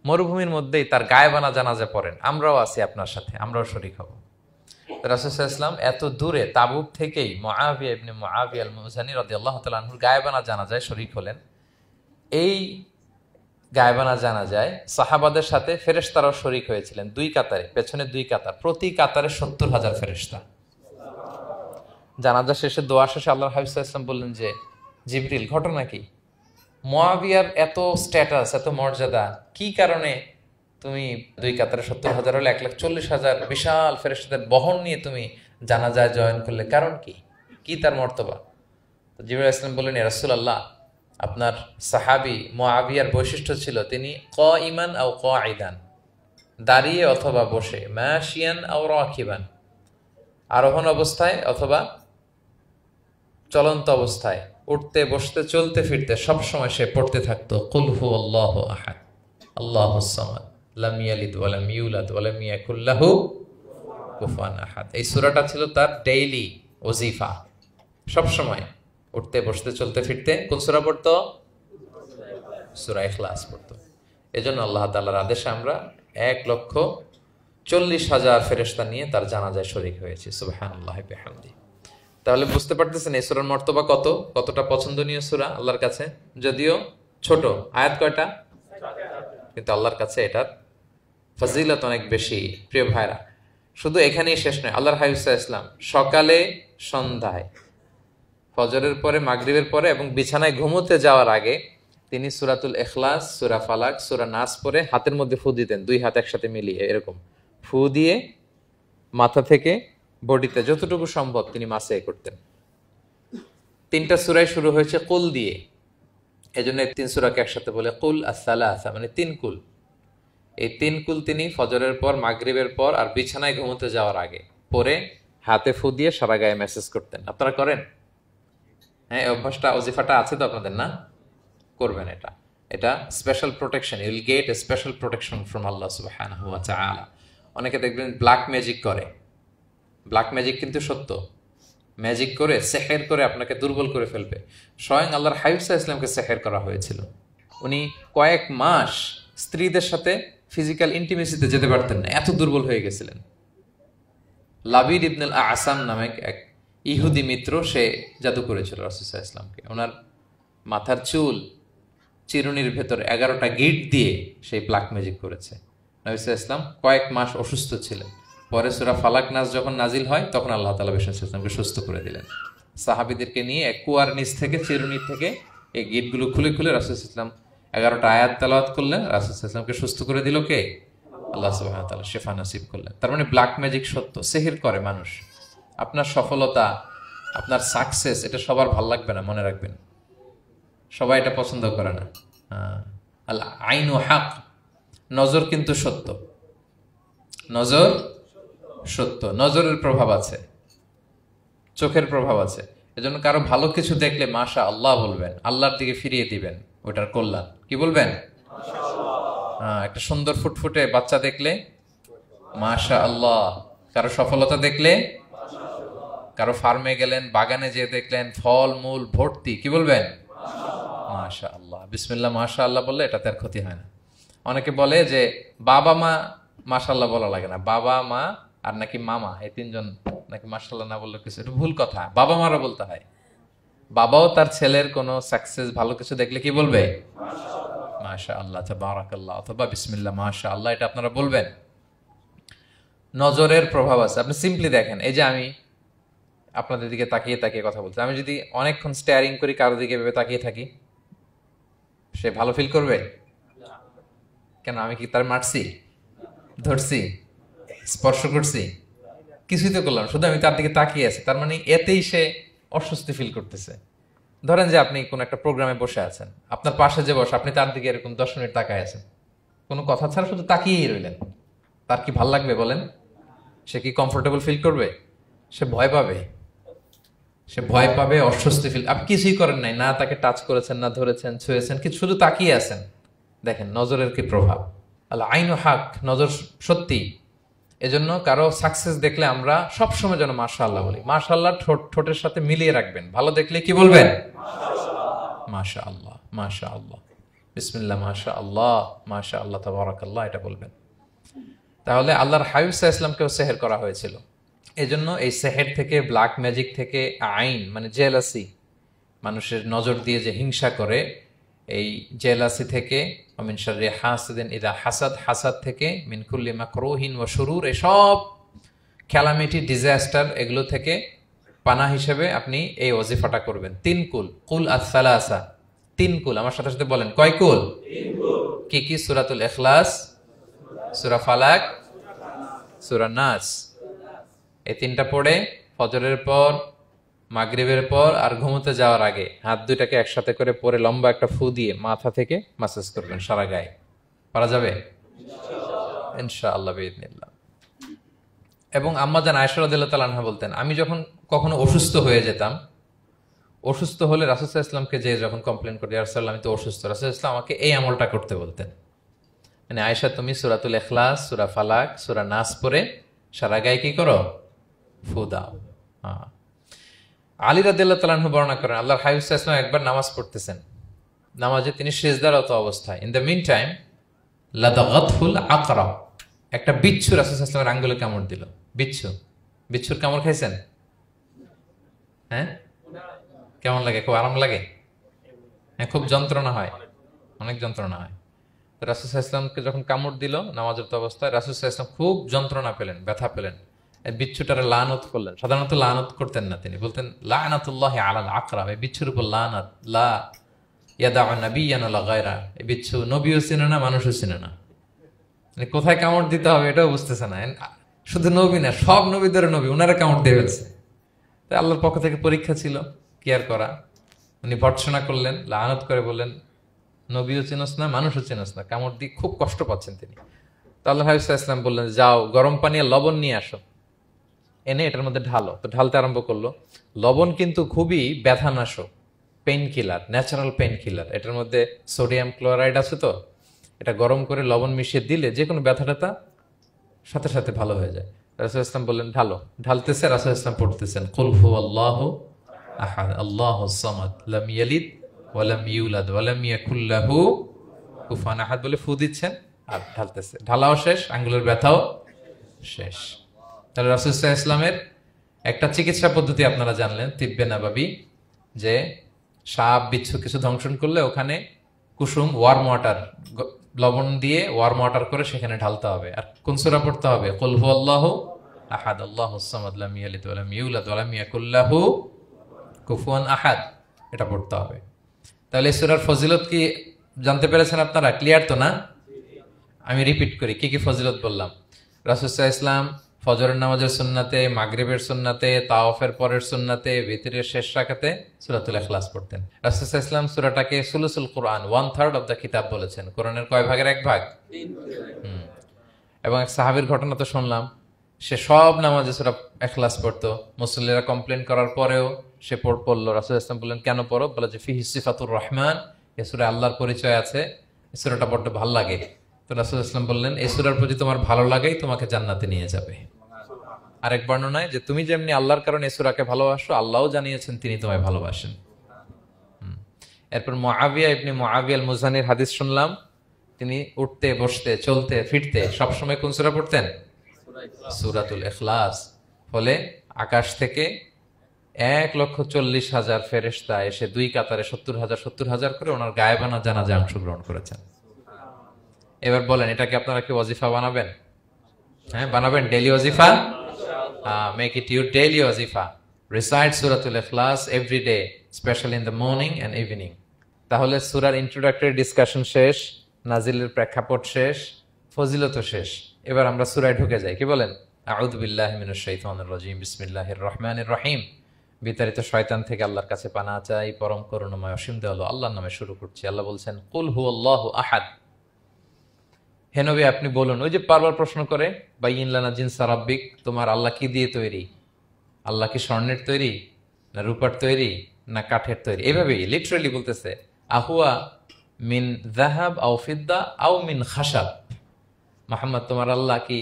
Speaker 1: মরুভূমির মধ্যেই তার গায়েবানা জানাজা পড়েন, আমরাও আছি আপনার সাথে, আমরাও শরীক হব। রাসূল সাল্লাল্লাহু আলাইহি ওয়াসাল্লাম এত দূরে তাবুক থেকেই মুআবিয়া ইবনে মুআবিয়া আল মুজহানি রাদিয়াল্লাহু তাআলা আনহুর গায়েবানা জানাজায় শরীক হলেন। এই গায়েবানা জানাজায় সাহাবাদের সাথে ফেরেশতারাও শরীক হয়েছিলেন, দুই কাতারে, পেছনে দুই কাতার, প্রতি কাতারে ৭০,০০০ ফেরেশতা। জানাজা শেষে, দোয়া শেষে আল্লাহর হাবিব সাল্লাল্লাহু আলাইহি ওয়াসাল্লাম বললেন যে, জিবরিল, ঘটনা কি? মুআবিয়ার এত স্ট্যাটাস, এত মর্যাদা, কি কারণে তুমি দুই কাতারে ৭০,০০০ হলে ১,৪০,০০০ বিশাল ফেরেশতাদের বহন নিয়ে তুমি জানাজায় জয়েন করলে, কারণ কি? কি তার মর্তবা? তো জিবরাইল আলাইহিস সালাম বললেন, ইয়া রাসূলুল্লাহ, আপনার সাহাবী মুআবিয়ার বৈশিষ্ট্য ছিল তিনি কাইমান আও কাঈদান, দাঁড়িয়ে অথবা বসে, মাশিয়ান আও রাকিবান, আরোহণ অবস্থায় অথবা চলন্ত অবস্থায়, উঠতে বসতে চলতে ফিরতে সবসময় সে পড়তে থাকতো কুল হুয়াল্লাহু আহাদ আল্লাহুস সামাদ লাম ইয়ালিদ ওয়া লাম ইউলাদ ওয়া লাম ইয়াকুল লাহু কুফুয়ান আহাদ। এই সূরাটা ছিল তার ডেইলি ওজিফা, সবসময় উঠতে বসতে চলতে ফিরতে কোন সূরা পড়তো? সূরা ইখলাস পড়তো। এজন্য আল্লাহ তাআলার আদেশে আমরা ১,৪০,০০০ ফেরেশতা নিয়ে তার জানাজায় শরীক হয়েছি। সুবহানাল্লাহি বিহামদি। তাহলে বুঝতে পারতেছেন এই সূরার মর্তবা কতটা পছন্দনীয় সূরা আল্লাহর কাছে। যদিও ছোট আয়াত, কয়টা? কিন্তু আল্লাহর কাছে এটার ফজিলত অনেক বেশি। প্রিয় ভাইরা, শুধু এখানেই শেষ নয়, আল্লাহর হাবিব সাল্লাল্লাহু আলাইহি ওয়াসাল্লাম সকালে, সন্ধ্যায়, ফজরের পরে, মাগরিবের পরে এবং বিছানায় ঘুমোতে যাওয়ার আগে তিনি সূরাতুল ইখলাস, সূরা ফালাক, সূরা নাস পড়ে হাতের মধ্যে ফু দিতেন, দুই হাত একসাথে মিলিয়ে এরকম ফু দিয়ে মাথা থেকে বডিতে যতটুকু সম্ভব তিনি মাসে করতেন। ৩টা সূরাই শুরু হয়েছে কুল দিয়ে, এজন্য ৩ সূরাকে একসাথে বলে কুল আস-সালাসা, মানে ৩ কুল। এই ৩ কুল তিনি ফজরের পর, মাগরিবের পর আর বিছানায় ঘুমোতে যাওয়ার আগে পরে হাতে ফু দিয়ে সারা গায়ে মেসেজ করতেন। আপনারা করেন? হ্যাঁ, অভ্যাসটা, ওজিফাটা আছে তো আপনাদের, না? করবেন এটা। এটা special protection, you will get a special protection from আল্লাহ সুবহানাহু ওয়া তাআলা। অনেকে দেখবেন ব্ল্যাক ম্যাজিক করে, ব্ল্যাক ম্যাজিক কিন্তু সত্য, ম্যাজিক করে, সেহের করে আপনাকে দুর্বল করে ফেলবে। স্বয়ং আল্লাহর হাবিব সাল্লাল্লাহু আলাইহি ওয়াসাল্লামকে সেহের করা হয়েছিল। উনি কয়েক মাস স্ত্রীদের সাথে ফিজিক্যাল ইন্টিমেসিতে যেতে পারতেন না, এত দুর্বল হয়ে গেছিলেন। লাবিদ ইবনুল আসাম নামে এক ইহুদি মিত্র, সে জাদু করেছিল রাসূল সাল্লাল্লাহু আলাইহি ওয়াসাল্লামকে। ওনার মাথার চুল চিরুনির ভেতর 11টা গিট দিয়ে সেই ব্ল্যাক ম্যাজিক করেছে। নবী সাল্লাল্লাহু আলাইহি ওয়াসাল্লাম কয়েক মাস অসুস্থ ছিলেন। পরে সূরা ফালাক নাস যখন নাজিল হয় তখন আল্লাহ তাআলা বিষ্ণু সাল্লাল্লাহু আলাইহি ওয়াসাল্লামকে সুস্থ করে দিলেন। সাহাবীদেরকে নিয়ে এক কুয়ার নিচ থেকে, চিরুনি থেকে এই গিটগুলো খুলে খুলে রাসূল সাল্লাল্লাহু আলাইহি ওয়াসাল্লাম 11টা আয়াত তেলাওয়াত করলেন। রাসূল সাল্লাল্লাহু আলাইহি ওয়াসাল্লামকে সুস্থ করে দিল কে? আল্লাহ সুবহানাহু ওয়া তাআলা শিফা নসিব করলেন। তার মানে ব্ল্যাক ম্যাজিক সত্য, সিহির করে মানুষ। আপনার সফলতা, আপনার সাকসেস, এটা সবার ভাল লাগবে না, মনে রাখবেন। সবাই এটা পছন্দ করে না। আল আইনু হক, নজর কিন্তু সত্য, নজর সত্য, নজরের প্রভাব আছে, চোখের প্রভাব আছে। এজন্য কারো ভালো কিছু দেখলে মাশা আল্লাহ বলবেন, আল্লাহর দিকে ফিরিয়ে দিবেন ওটার কল্যাণ। কি বলবেন? একটা সুন্দর ফুটফুটে বাচ্চা দেখলে মাশা আল্লাহ, কারো সফলতা দেখলে, কারো ফার্মে গেলেন, বাগানে যেয়ে দেখলেন ফল মূল ভর্তি, কি বলবেন? মাশা আল্লাহ, বিসমিল্লাহ মাশা আল্লাহ বললে এটাতে আর ক্ষতি হয় না। অনেকে বলে যে বাবা মা মাশাআল্লাহ বলা লাগে না, বাবা মা আর নাকি মামা, এই তিনজন নাকি মাশাআল্লাহ না বললে কিছু, এটা ভুল কথা। বাবা মারা বলতে হয়। বাবাও তার ছেলের কোনো সাকসেস, ভালো কিছু দেখলে কি বলবে? মাশা আল্লাহ, তাবারাকাল্লাহ, অথবা বিসমিল্লাহ মাশা আল্লাহ, এটা আপনারা বলবেন। নজরের প্রভাব আছে। আপনি সিম্পলি দেখেন, এই যে আমি আপনাদের দিকে তাকিয়ে তাকিয়ে কথা বলছি, আমি যদি অনেকক্ষণ স্টেয়ারিং করি, কারো দিকে ভেবে তাকিয়ে থাকি, সে ভালো ফিল করবে? কেন? আমি কি তার মারছি, ধরছি, স্পর্শ করছি? কিছুই তো করলাম, শুধু আমি তার দিকে তাকিয়ে আছি। তার মানে এতেই সে অস্বস্তি ফিল করতেছে। ধরেন যে আপনি কোন একটা প্রোগ্রামে বসে আছেন, আপনার পাশে যে বসে, আপনি তার দিকে এরকম 10 মিনিট তাকায় আছেন, কোনো কথা ছাড়া শুধু তাকিয়েই রইলেন, তার কি ভাল লাগবে বলেন? সে কি কমফোর্টেবল ফিল করবে? সে ভয় পাবে, সে ভয় পাবে, অস্বস্তি ফিল। আপনি কিছুই করেন নাই, না তাকে টাচ করেছেন, না ধরেছেন, ছুঁয়েছেন, কিছু, শুধু তাকিয়ে আছেন। দেখেন নজরের কি প্রভাব। আল্লাহ আইনু হক, নজর সত্যি। এজন্য কারো সাকসেস দেখলে আমরা সবসময় যেন মাশাআল্লাহ বলি। মাশাআল্লাহ ঠোঁটের সাথে মিলিয়ে রাখবেন। ভালো দেখলে কি বলবেন? মাশাআল্লাহ, মাশাআল্লাহ, বিসমিল্লাহ মাশাআল্লাহ, মাশাআল্লাহ, তাবারাকাল্লাহ, এটা বলবেন। তাহলে আল্লাহর হাবিব সাল্লাল্লাহু আলাইহি ওয়াসাল্লামকেও সেহের করা হয়েছিল। এজন্য এই সেহের থেকে, ব্ল্যাক ম্যাজিক থেকে, আইন মানে জেলাসি, মানুষের নজর দিয়ে যে হিংসা করে, এই জেলাসি থেকে, মিন শাররি হাসিদিন ইযা হাসাদ, হাসাদ থেকে, মিন কুল্লি মাকরুহিন ওয়া শুরুর, এসব ক্যালামিটি, ডিজাস্টার, এগুলো থেকে পানা হিসেবে আপনি এই ওয়াজিফাটা করবেন। 3 কুল, কুল আস-সালাসা, 3 কুল। আমার সাথে সাথে বলেন, কয় কুল? 3 কুল। কি কি? সূরাতুল ইখলাস, সূরা ফালাক, সূরা নাস। এই 3টা পড়ে ফজরের পর, মাগরিবের পর আর ঘুমোতে যাওয়ার আগে হাত দুইটাকে একসাথে করে পরে লম্বা একটা ফু দিয়ে মাথা থেকে মাসাজ করবেন সারা গায়ে। পারা যাবে ইনশাআল্লাহ বিইذنিল্লাহ। এবং আম্মা জান আয়েশা রাদিয়াল্লাহু তাআলা আনহা বলতেন, আমি যখন কখনো অসুস্থ হয়ে যেতাম, অসুস্থ হলে রাসূল সাল্লাল্লাহু আলাইহি ওয়াসাল্লামকে যে যখন কমপ্লেইন করি, ইয়া রাসূলুল্লাহ আমি তো অসুস্থ, রাসূল সাল্লাল্লাহু আলাইহি ওয়াসাল্লাম আমাকে এই আমলটা করতে বলতেন। মানে আয়েশা, তুমি সূরাতুল ইখলাস, সূরা ফালাক, সূরা নাস পড়ে সারা গায়ে কি করো? ফু দাও। আলী রাদিয়াল্লাহু তাআলা আনহু বর্ণনা করেন, আল্লাহর হাবিব সাল্লাল্লাহু আলাইহি ওয়াসাল্লাম একবার নামাজ পড়তেছেন, নামাজে তিনি সিজদারত অবস্থায়, ইন দ্য মিন টাইম লাদাগাতহুল আকরাব, একটা বিচ্ছু রাসূল সাল্লাল্লাহু আলাইহি ওয়াসাল্লামের আঙ্গুলে কামড় দিল। বিচ্ছুর কামড় খাইছেন? হ্যাঁ, কেমন লাগে? খুব আরাম লাগে? হ্যাঁ, খুব যন্ত্রণা হয়, অনেক যন্ত্রণা হয়। রাসূল সাল্লাল্লাহু আলাইহি ওয়াসাল্লামকে যখন কামড় দিল নামাজরত অবস্থায়, রাসূল সাল্লাল্লাহু আলাইহি ওয়াসাল্লাম খুব যন্ত্রণা পেলেন, ব্যথা পেলেন। বিচ্ছুটারে লানত করলেন। সাধারণত লানত করতেন না, তিনি বলতেন লানাতুল্লাহি আলাল আকরাব, এই বিচ্ছুর উপর লানাত, লা ইয়াদাউ নাবিয়ান আলা গায়রা, এই বিচ্ছু নবীও চিনে না, মানুষও চিনে না। মানে কোথায় কামড় দিতে হবে এটাও বুঝতেছে না। শুধু নবী না, সব নবীদের নবী, উনারা কামড় দিয়ে ফেলছে। তাই আল্লাহর পক্ষ থেকে পরীক্ষা ছিল, কেয়ার করা। উনি ভর্ৎসনা করলেন, লানত করে বললেন, নবীও চিনস না, মানুষও চিনস না, কামড় দিয়ে খুব কষ্ট পাচ্ছেন তিনি। তো আল্লাহ হাবিব সাল্লাল্লাহু আলাইহি ওয়াসাল্লাম বললেন, যাও গরম পানি আর লবণ নিয়ে আসো, এনে এটার মধ্যে ঢালো। তো ঢালতে আরম্ভ করলো। লবণ কিন্তু খুবই ব্যথানাশক, pain killer, natural pain killer. এটার মধ্যে সোডিয়াম ক্লোরাইড আছে, তো এটা গরম করে লবণ মিশিয়ে দিলে যে কোনো ব্যথাটা সাথে সাথে ভালো হয়ে যায়। রাসূল ইসলাম বললেন ঢালো। ঢালতেছে, রাসূল ইসলাম পড়তেছেন কুল হুয়াল্লাহু আহাদ আল্লাহুস সামাদ লাম ইয়ালিদ ওয়া লাম ইউলাদ ওয়া লাম ইয়াকুল লাহু কুফুয়ান আহাদ বলে ফু দিচ্ছেন আর ঢালতেছে। ঢালাও শেষ, আঙ্গুলের ব্যথাও শেষ। তাহলে রাসূল সাল্লাল্লাহু আলাইহি ইসলামের একটা চিকিৎসা পদ্ধতি আপনারা জানলেন, তিব্বে নাবাবি, যে সাপ বিচ্ছু কিছু দংশন করলে ওখানে কুসুম ওয়ার্ম ওয়াটার, লবণ দিয়ে ওয়ার্ম ওয়াটার করে সেখানে ঢালতে হবে। আর কোন সূরা পড়তে হবে? কুল হুয়াল্লাহু আহাদ আল্লাহুস সামাদ লাম ইয়ালিদ ওয়া লাম ইউলাদ ওয়া লাম ইয়াকুল লাহু কুফুয়ান আহাদ, এটা পড়তে হবে। তাহলে এই সূরার ফজিলত কি জানতে পেরেছেন আপনারা? ক্লিয়ার তো না? আমি রিপিট করি কি কি ফজিলত বললাম। রাসূল সাল্লাল্লাহু আলাইহি ওয়াসাল্লাম ফজরের নামাজের সুন্নাতে, মাগরিবের সুন্নাতে, তাওয়াফের পরের সুন্নাতে, ভিতরের শেষ রাকাতে সূরাতুল ইখলাস পড়তেন। রাসূল সাল্লাল্লাহু আলাইহি ওয়াসাল্লাম সূরাটাকে সুলুসুল কোরআন, 1/3 অফ দ্য কিতাব বলেছেন। কোরআনের কয় ভাগের এক ভাগ? এবং এক সাহাবীর ঘটনা তো শুনলাম, সে সব নামাজে সূরা ইখলাস পড়তো। মুসল্লিরা কমপ্লেন করার পরেও সে পড়লো। রাসূল সাল্লাল্লাহু আলাইহি ওয়াসাল্লাম বললেন, কেন পড়ো? বলে যে ফিহি সিফাতুর রহমান, এই সূরা আল্লাহর পরিচয় আছে, এই সূরাটা বড্ড ভালো লাগে। তো রাসূল সাল্লাল্লাহু আলাইহি ওয়াসাল্লাম বললেন, এই সূরার প্রতি তোমার ভালো লাগেই তোমাকে জান্নাতে নিয়ে যাবে। আরেক বর্ণনায় যে তুমি যেমনি আল্লাহর কারণে এই সূরাকে ভালোবাসো, আল্লাহও জানিয়েছেন তিনি তোমায় ভালোবাসেন। এরপর মুআবিয়া ইবনে মুআবিয়া আল মুজানির হাদিস শুনলাম, তিনি উঠতে বসতে চলতে ফিরতে সবসময় কোন সূরা পড়তেন? সূরাতুল ইখলাস। ফলে আকাশ থেকে 1,40,000 ফেরেশতা এসে দুই কাতারে 70,000 করে ওনার গায়েবানা জানাজা অংশগ্রহণ করেছেন। এবার বলেন, এটাকে আপনারা কি ওয়াজিফা বানাবেন? হ্যাঁ, বানাবেন daily ওয়াজিফা? Make it your daily wazifa. Recite Suratul Ikhlas every day, especially in the morning and evening. তাহলে সূরার ইন্ট্রোডাক্টরি ডিসকাশন শেষ, নাজিলের প্রেক্ষাপট শেষ, ফজিলত শেষ। এবার আমরা সূরায় ঢুকে যাই। কি বলেন? আউযু বিল্লাহি মিনাশ শাইতানির রাজিম, বিসমিল্লাহির রহমানির রহিম। বিতাড়িত শয়তান থেকে আল্লাহর কাছে পানাহ চাই, পরম করুণাময় অসীম দয়ালু আল্লাহর নামে শুরু করছি। আল্লাহ বলছেন, কুল হুয়াল্লাহু আহাদ। হে নবী আপনি বলুন, ওই যে বারবার প্রশ্ন করে, বাইয়িন লানা জিনসা রাব্বিক, তোমার আল্লাহ কি দিয়ে তৈরি? আল্লাহ কি স্বর্ণের তৈরি, না রূপার তৈরি, না কাঠের তৈরি? এভাবেই লিটারালি বলতেছে, আহুয়া মিন যাহাব আও ফিদ্দা আও মিন খাশাব। মুহাম্মদ তোমার আল্লাহ কি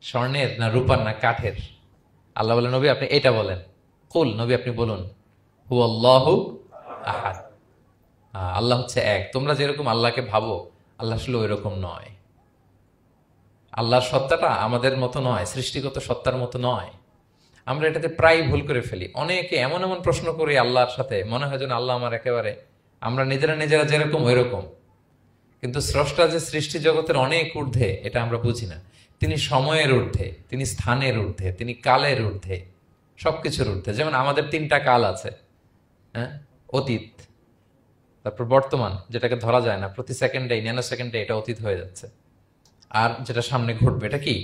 Speaker 1: স্বর্ণের, না রূপার, না কাঠের? আল্লাহ বলেন, নবী আপনি এটা বলেন। কুল, নবী আপনি বলুন, হুয়াল্লাহু আহাদ, আল্লাহ হচ্ছে এক। তোমরা যেরকম আল্লাহকে ভাবো, আল্লাহ আসলে ওই রকম নয়। আল্লাহর সত্তাটা আমাদের মতো নয়, সৃষ্টিগত সত্তার মতো নয়। আমরা এটাতে প্রায় ভুল করে ফেলি। অনেকে এমন এমন প্রশ্ন করি আল্লাহর সাথে, মনে হয় যেন আল্লাহ আমার একেবারে, আমরা নিজেরা নিজেরা যেরকম ওই রকম। কিন্তু স্রষ্টা যে সৃষ্টি জগতের অনেক ঊর্ধ্বে, এটা আমরা বুঝি না। তিনি সময়ের ঊর্ধ্বে, তিনি স্থানের ঊর্ধ্বে, তিনি কালের ঊর্ধ্বে, সবকিছুর ঊর্ধ্বে। যেমন আমাদের 3টা কাল আছে, হ্যাঁ, অতীত, তারপর বর্তমান যেটাকে ধরা যায় না, প্রতি সেকেন্ডে, ন্যানো সেকেন্ডে এটা অতীত হয়ে যাচ্ছে, আর যেটা সামনে ঘটবে এটা কি?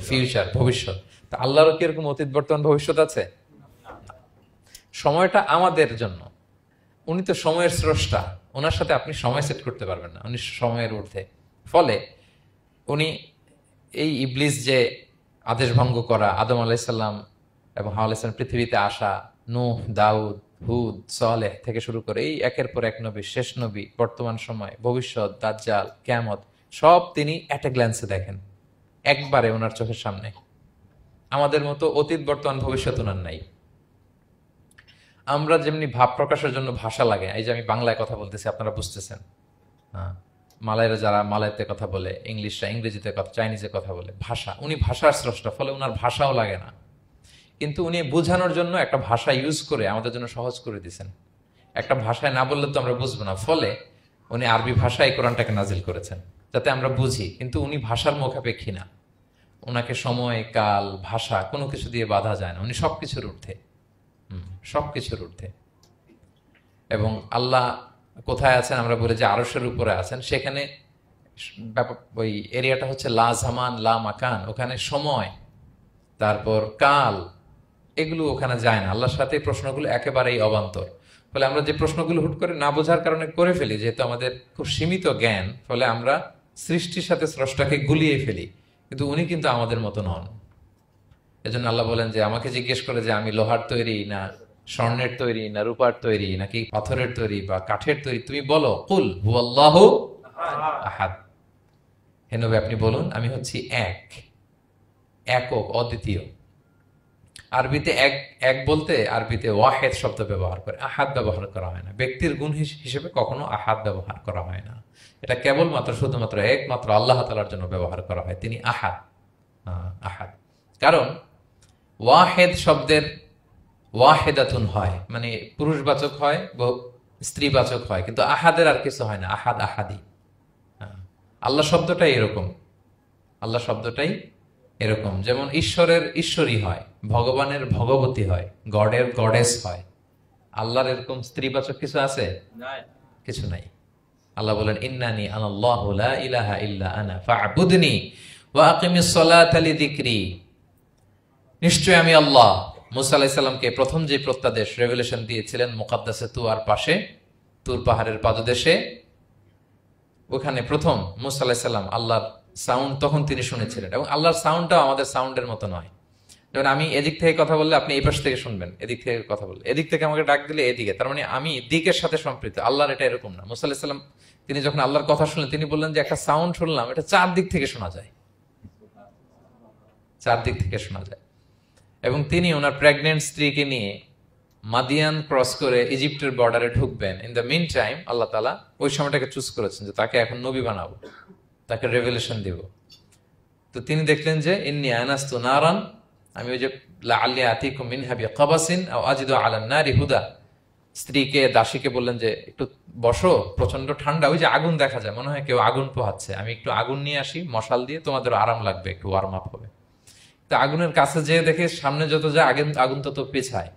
Speaker 1: ফিউচার, ভবিষ্যৎ। তা আল্লাহরও কি এরকম অতীত বর্তমান ভবিষ্যৎ আছে? সময়টা আমাদের জন্য, উনি তো সময়ের স্রষ্টা, ওনার সাথে আপনি সময় সেট করতে পারবেন না, উনি সময়ের ঊর্ধ্বে। ফলে উনি এই ইবলিস যে আদেশ ভঙ্গ করা, আদম আলাইসাল্লাম এবং হাওয়া আলাইসাল্লাম পৃথিবীতে আসা, নূহ, দাউদ, হুদ, সালেহ থেকে শুরু করে এই একের পর এক নবী, শেষ নবী, বর্তমান সময়, ভবিষ্যৎ, দাজ্জাল, কিয়ামত, সব তিনি এট এ গ্ল্যান্সে দেখেন, একবারে ওনার চোখের সামনে। আমাদের মতো অতীত বর্তমান ভবিষ্যৎ ওনার নাই। আমরা যেমনি ভাব প্রকাশের জন্য ভাষা লাগে, এই যে আমি বাংলায় কথা বলতেছি আপনারা বুঝতেছেন, হ্যাঁ, মালাইরা যারা মালাইতে কথা বলে, ইংলিশরা ইংরেজিতে কথা, চাইনিজে কথা বলে, ভাষা, উনি ভাষার স্রষ্টা, ফলে ওনার ভাষাও লাগে না। কিন্তু উনি বোঝানোর জন্য একটা ভাষা ইউজ করে আমাদের জন্য সহজ করে দিয়েছেন। একটা ভাষায় না বললে তো আমরা বুঝবো না, ফলে উনি আরবি ভাষায় কোরআনটাকে নাজিল করেছেন যাতে আমরা বুঝি। কিন্তু উনি ভাষার মুখাপেক্ষী না, ওনাকে সময়, কাল, ভাষা কোনো কিছু দিয়ে বাধা যায় না, উনি সবকিছুর ঊর্ধ্বে, সবকিছুর ঊর্ধ্বে। এবং আল্লাহ কোথায় আছেন? আমরা বলি যে আরশের উপরে আছেন। সেখানে ওই এরিয়াটা হচ্ছে লা জামান লা মাকান, ওখানে সময়, তারপর কাল, এগুলো ওখানে যায় না। আল্লাহর সাথে প্রশ্নগুলো একেবারেই অবান্তর। ফলে আমরা যে প্রশ্নগুলো হুট করে না বোঝার কারণে করে ফেলি, যেহেতু আমাদের খুব সীমিত জ্ঞান, ফলে আমরা সৃষ্টির সাথে স্রষ্টাকে গুলিয়ে ফেলি। কিন্তু উনি কিন্তু আমাদের মতো নন। এজন্য আল্লাহ বলেন যে আমাকে জিজ্ঞেস করে যে আমি লোহার তৈরি, না স্বর্ণের তৈরি, না রূপার তৈরি, নাকি পাথরের তৈরি বা কাঠের তৈরি, তুমি বলো, কুল হুয়াল্লাহু আহাদ। হে নবী আপনি বলুন, আমি হচ্ছি এক, একক, অদ্বিতীয়। আরবিতে এক, এক বলতে আরবিতে ওয়াহেদ শব্দ ব্যবহার করে, আহাদ ব্যবহার করা হয় না। ব্যক্তির গুণ হিসেবে কখনো আহাদ ব্যবহার করা হয় না। এটা কেবলমাত্র শুধুমাত্র একমাত্র আল্লাহ তাআলার জন্য ব্যবহার করা হয়, তিনি আহাদ। আহাদ, কারণ ওয়াহেদ শব্দের ওয়াহেদাতুন হয়, মানে পুরুষবাচক হয়, স্ত্রীবাচক হয়, কিন্তু আহাদের আর কিছু হয় না, আহাদ আহাদি। আল্লাহ শব্দটাই এরকম, আল্লাহ শব্দটাই এরকম। যেমন ঈশ্বরের ঈশ্বরী হয়, ভগবানের ভগবতী হয়, গডের গডেস হয়। আল্লাহর এরকম স্ত্রীবাচক কিছু আছে? কিছু নাই। আল্লাহ বলেন ইন্নানি আনাল্লাহু লা ইলাহা ইল্লা আনা ফা'বুদনি ওয়া আকিমিস সালাতা লিযিকরি। নিশ্চয় আমি আল্লাহ। মুসা আলাইহিস সালামকে প্রথম যে প্রত্যাদেশ রেভেলেশন দিয়েছিলেন মুকাদ্দাসে তুয়ার পাশে, তুর পাহাড়ের পাদদেশে, ওখানে প্রথম মুসা আলাইহিস সালাম আল্লাহর সাউন্ড তখন তিনি শুনেছিলেন, এবং আল্লাহর সাউন্ডটাও আমাদের সাউন্ডের মতো নয়। যেমন আমি এদিক থেকে কথা বললে আপনি এই পাশ থেকে শুনবেন, এদিক থেকে কথা বললে, এদিক থেকে আমাকে ডাক দিলে এদিকে, তার মানে আমি দিকের সাথে সম্পৃক্ত। আল্লাহর এটা এরকম না। মুসা আলাইহিস সালাম তিনি যখন আল্লাহর কথা শুনলেন, তিনি বললেন যে একটা সাউন্ড শুনলাম, এটা চারদিক থেকে শোনা যায়, চারদিক থেকে শোনা যায়। এবং তিনি ওনার প্রেগনেন্ট স্ত্রীকে নিয়ে মাদিয়ান ক্রস করে ইজিপ্টের বর্ডারে ঢুকবেন। ইন দ্য মিন টাইম আল্লাহ তাআলা ওই সময়টাকে চুজ করেছেন যে তাকে এখন নবী বানাবো, তাকে রেভেলেশন দিব। তো তিনি দেখলেন যে ইন্নী আনাস্তু নারান, আমি ওই যে লাআল্লি আতিকুম মিনহা বিকাবাসিন আও আজিদু আলান নারি হুদা, স্ত্রীকে দাসীকে বললেন যে একটু বসো, প্রচন্ড ঠান্ডা, ওই যে আগুন দেখা যায়, মনে হয় কেউ আগুন পোহাচ্ছে, আমি একটু আগুন নিয়ে আসি মশাল দিয়ে, তোমাদের আরাম লাগবে, একটু ওয়ার্ম আপ হবে। তো আগুনের কাছে যেয়ে দেখে সামনে যত যায় আগুন তত পেছায়,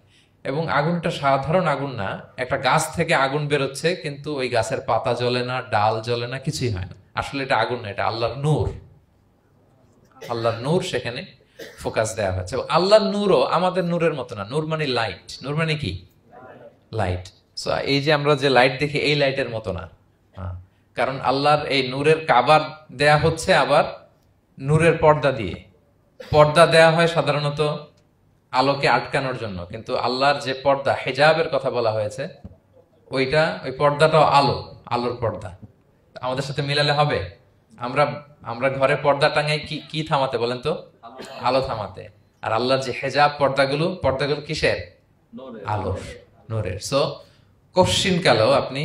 Speaker 1: এবং আগুনটা সাধারণ আগুন না, একটা গাছ থেকে আগুন বেরোচ্ছে, কিন্তু ওই গাছের পাতা জ্বলে না, ডাল জ্বলে না, কিছুই হয় না। আসলে এটা আগুন না, এটা আল্লাহর নূর। আল্লাহর নূর সেখানে ফোকাস দেওয়া হয়েছে। এবং আল্লাহর নূরও আমাদের নূরের মতো না। নূর মানে লাইট, নূর মানে কি? লাইট। সো এই যে আমরা যে লাইট দেখি, এই লাইটের মতো না। কারণ আল্লাহর এই নূরের কাবার দেয়া হচ্ছে আবার নূরের পর্দা দিয়ে। পর্দা দেয়া হয় সাধারণত আলোকে আটকানোর জন্য, কিন্তু আল্লাহর যে পর্দা, হিজাবের কথা বলা হয়েছে, ওইটা, ওই পর্দাটাও আলো, আলোর পর্দা। আমাদের সাথে মিলালে হবে? আমরা ঘরে পর্দা টাঙাই কি থামাতে বলেন তো? আলো থামাতে। আর আল্লাহর যে হিজাব পর্দাগুলো কিসের? আলো, নূরের। সো কশ্চিন কালেও আপনি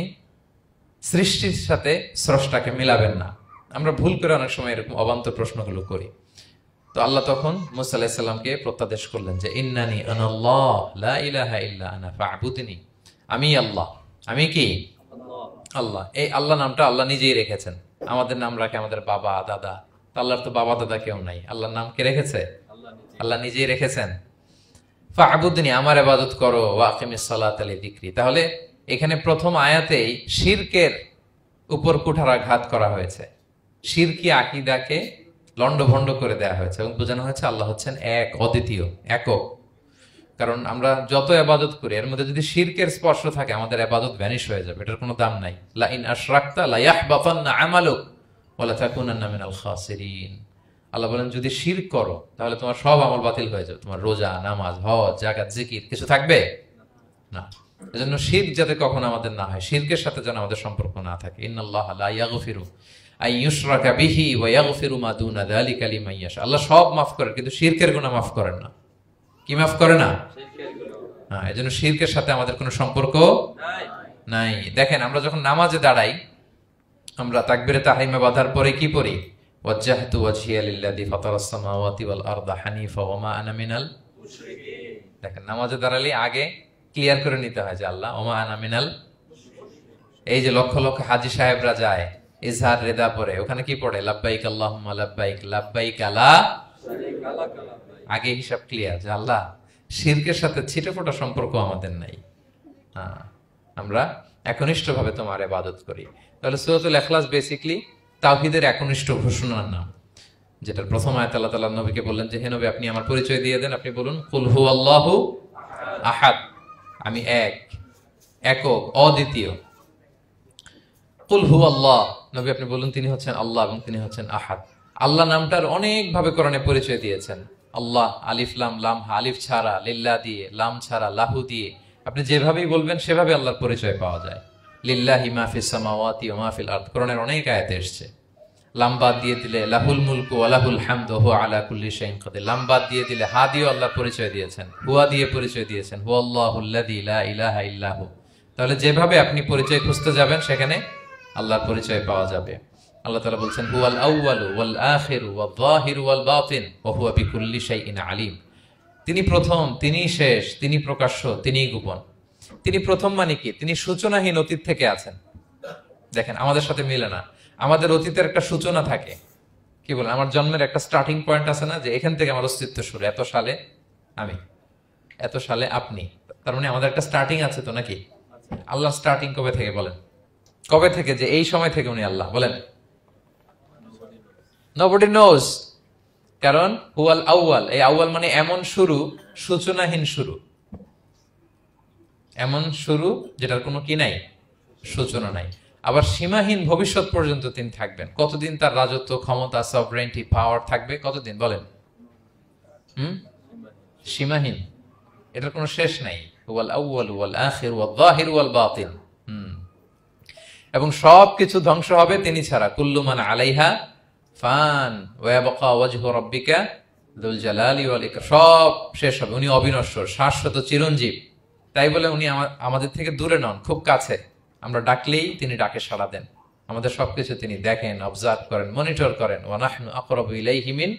Speaker 1: সৃষ্টির সাথে স্রষ্টাকে মিলাবেন না। আমরা ভুল করে অনেক সময় এরকম অবান্তর প্রশ্নগুলো করি। তো আল্লাহ তখন মুসা আলাইহিস সালামকে প্রত্যাদেশ করলেন যে ইন্নানি আনাল্লাহ লা ইলাহা ইল্লা আনা ফা'বুদনি, আমি আল্লাহ। আমি কি? আল্লাহ। এই আল্লাহ নামটা আল্লাহ নিজেই রেখেছেন। আমাদের নাম রাখে আমাদের বাবা দাদা, আল্লাহর তো বাবা দাদা কেউ নাই। আল্লাহর নাম কে রেখেছে? আল্লাহ নিজেই রেখেছেন। ফা'বুদনি, আমার ইবাদত করো, ওয়া আকিমিস সালাতা লিযিকরি। তাহলে এখানে প্রথম আয়াতেই শিরকের উপর কুঠারাঘাত করা হয়েছে, শিরকি আকীদাকে লন্ডভন্ড করে দেয়া হয়েছে, এবং বোঝানো হয়েছে আল্লাহ হচ্ছেন এক, অদ্বিতীয়, একক। কারণ আমরা যত ইবাদত করি, এর মধ্যে যদি শিরকের স্পর্শ থাকে, আমাদের ইবাদত ভ্যানিশ হয়ে যাবে, এটার কোনো দাম নাই। লা ইন আশরাকতা লা ইয়াহবাতান্না আমালুক ওয়া লা তাকুনান্না মিনাল খাসিরিন। আল্লাহ বলেন যদি শিরক করো তাহলে তোমার সব আমল বাতিল হয়ে যাবে, তোমার রোজা, নামাজ, হজ, যাকাত, জিকির কিছু থাকবে না। এজন্য শিরক যাতে কখনো আমাদের না হয়, শিরকের সাথে যেন আমাদের সম্পর্ক না থাকে। ইন্নাল্লাহা লা ইয়াগফিরু আন ইউশরাকা বিহি ওয়া ইয়াগফিরু মা দুনা যালিকা লিমান ইয়াশা। আল্লাহ সব মাফ করেন, কিন্তু শিরকের গুনাহ মাফ করেন না। কি মাফ করে না? হ্যাঁ, এজন্য শিরকের সাথে আমাদের কোনো সম্পর্ক নাই। দেখেন, আমরা যখন নামাজে দাঁড়াই, আমরা তাকবীরে তাহরিমে বাঁধার পরে কি পড়ি? ওয়াজ্জাহতু ওয়াজহিয়া লিল্লাযী ফাতারাস সামাওয়াতি ওয়াল আরদা হানিফা ওয়া মা আনা মিনাল মুশরিকিন। দেখেন, নামাজে দাঁড়ালে আগে ক্লিয়ার করে নিতে হয় যে আল্লাহ ওয়া মা আনা মিনাল। এই যে লক্ষ লক্ষ হাজী সাহেবরা যায় ইজহার রেদা পরে, ওখানে কি পড়ে? লাব্বাইক আল্লাহুম্মা লাব্বাইক লাব্বাইক লা শারীকা লাক। আগে হিসাব ক্লিয়ার যে আল্লাহ শিরকের সাথে ছিটেফোঁটা সম্পর্ক আমাদের নাই। আমরা একনিষ্ঠভাবে তোমার ইবাদত করি। তাহলে সূরাতুল ইখলাস বেসিক্যালি তাওহীদের একনিষ্ঠ ঘোষণার নাম, যেটার প্রথম আয়াত আল্লাহ তাআলা নবীকে বললেন যে হে নবী, আপনি আমার পরিচয় দিয়ে দেন। আপনি বলুন কুল হুয়াল্লাহু আহাদ, আমি এক, একক, অদ্বিতীয়। কুল হুয়াল্লাহ, নবী আপনি বলুন তিনি হচ্ছেন আল্লাহ এবং তিনি হচ্ছেন আহাদ। আল্লাহ নামটার অনেক ভাবে কোরআনে পরিচয় দিয়েছেন। আল্লাহ আলিফ লাম লাম, আলিফ ছাড়া, লিল্লাহ দিয়ে, লাম ছাড়া, লাহু দিয়ে, আপনি যেভাবেই বলবেন সেভাবে আল্লাহর পরিচয় পাওয়া যায়। লিল্লাহি মা ফিস সামাওয়াতি ওয়া মা ফিল আরদ, কোরআনের অনেক আয়াতে এসেছে। লাম বাদ দিয়ে দিলে লাহুল মুলকু ওয়া লাহুল হামদু ওয়া হুয়া আলা কুল্লি শাইইন কাদির। লাম বাদ দিয়ে দিলে হা দিয়ে আল্লাহর পরিচয় দিয়েছেন, হুয়া দিয়ে পরিচয় দিয়েছেন, হুয়াল্লাহুল্লাযী লা ইলাহা ইল্লা হু। তাহলে যেভাবে আপনি পরিচয় খুঁজতে যাবেন সেখানে আল্লাহর পরিচয় পাওয়া যাবে। আল্লাহ তাআলা বলছেন হুয়াল আউয়ালু ওয়াল আখিরু ওয়াল যাহিরু ওয়াল বাতিন ওয়া হুয়া বিকুল্লি শাইইন আলিম। তিনি প্রথম, তিনি শেষ, তিনি প্রকাশ্য, তিনি গোপন। তিনি প্রথম মানে কি? তিনি সূচনাহীন অতীত থেকে আছেন। দেখেন আমাদের সাথে মিলে না। আমাদের অতীতের একটা সূচনা থাকে, কি বলেন, আমার জন্মের একটা স্টার্টিং পয়েন্ট আছে না, যে এখান থেকে আমার অস্তিত্ব শুরু, এত সালে আমি, এত সালে আপনি। তার মানে আমাদের একটা স্টার্টিং আছে তো নাকি? আল্লাহ স্টার্টিং কবে থেকে বলেন? কবে থেকে, যে এই সময় থেকে উনি আল্লাহ বলেন? Nobody knows, কারণ হুয়াল আউয়াল, এই আউয়াল মানে এমন শুরু, সূচনাহীন শুরু, এমন শুরু যেটার কোনো কি নাই, সূচনা নাই। আবার সীমাহীন ভবিষ্যৎ পর্যন্ত তিনি থাকবেন। কতদিন তার রাজত্ব, ক্ষমতা, সভরেন্টি, পাওয়ার থাকবে? কতদিন বলেন? সীমাহীন, এটার কোনো শেষ নাই। হুয়াল আউয়াল ওয়াল আখির ওয়াল যাহির ওয়াল বাতিন। এবং সবকিছু ধ্বংস হবে তিনি ছাড়া। কুল্লু মান আলাইহা ফান ওয়া ইয়াবকা ওয়াজহু রাব্বিকা যুল জালালি ওয়াল ইকরাম। সব শেষ হবে, উনি অবিনশ্বর, শাশ্বত, চিরঞ্জীব। তাই বলে উনি আমাদের থেকে দূরে নন, খুব কাছে। আমরা ডাকলেই তিনি ডাকে সাড়া দেন। আমাদের সবকিছু তিনি দেখেন, অবজার্ভ করেন, মনিটর করেন। ওয়া নাহনু আকরাবু ইলাইহি মিন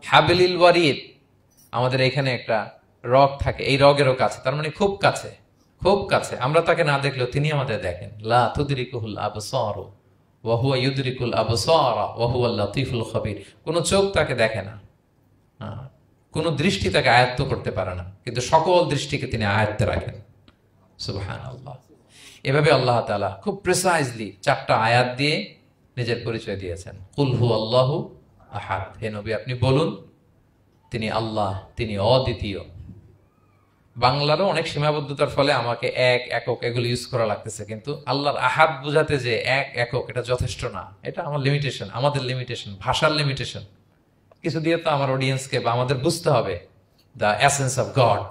Speaker 1: হাবলিল ওয়ারিদ। আমাদের এখানে একটা রগ থাকে, এই রগেরও কাছে, তার মানে খুব কাছে, খুব কাছে। আমরা তাকে না দেখলেও তিনি আমাদের দেখেন। লা তুদরিকুহুল আবসারু ওয়া হুয়া ইউদরিকুল আবসারা ওয়া হুয়াল লাতীফুল খবীর। কোনো চোখ তাকে দেখে না, কোনো দৃষ্টি তাকে আয়ত্ত করতে পারে না, কিন্তু সকল দৃষ্টিকে তিনি আয়ত্তে রাখেন। সুবহানাল্লাহ। এভাবে আল্লাহ তাআলা খুব প্রিসাইজলি 4টা আয়াত দিয়ে নিজের পরিচয় দিয়েছেন। কুল হু আল্লাহু আহাদ। হে নবী আপনি বলুন তিনি আল্লাহ, তিনি অদ্বিতীয়। বাংলারও অনেক সীমাবদ্ধতার ফলে আমাকে এক, একক এগুলো ইউজ করা লাগতেছে, কিন্তু আল্লাহর আহাদ বোঝাতে যে এক, একক, এটা যথেষ্ট না। এটা আমার লিমিটেশন, আমাদের লিমিটেশন, ভাষার লিমিটেশন। কিছু দিয়ে তো আমার অডিয়েন্সকে বা আমাদের বুঝতে হবে দ্য এসেন্স অফ গড।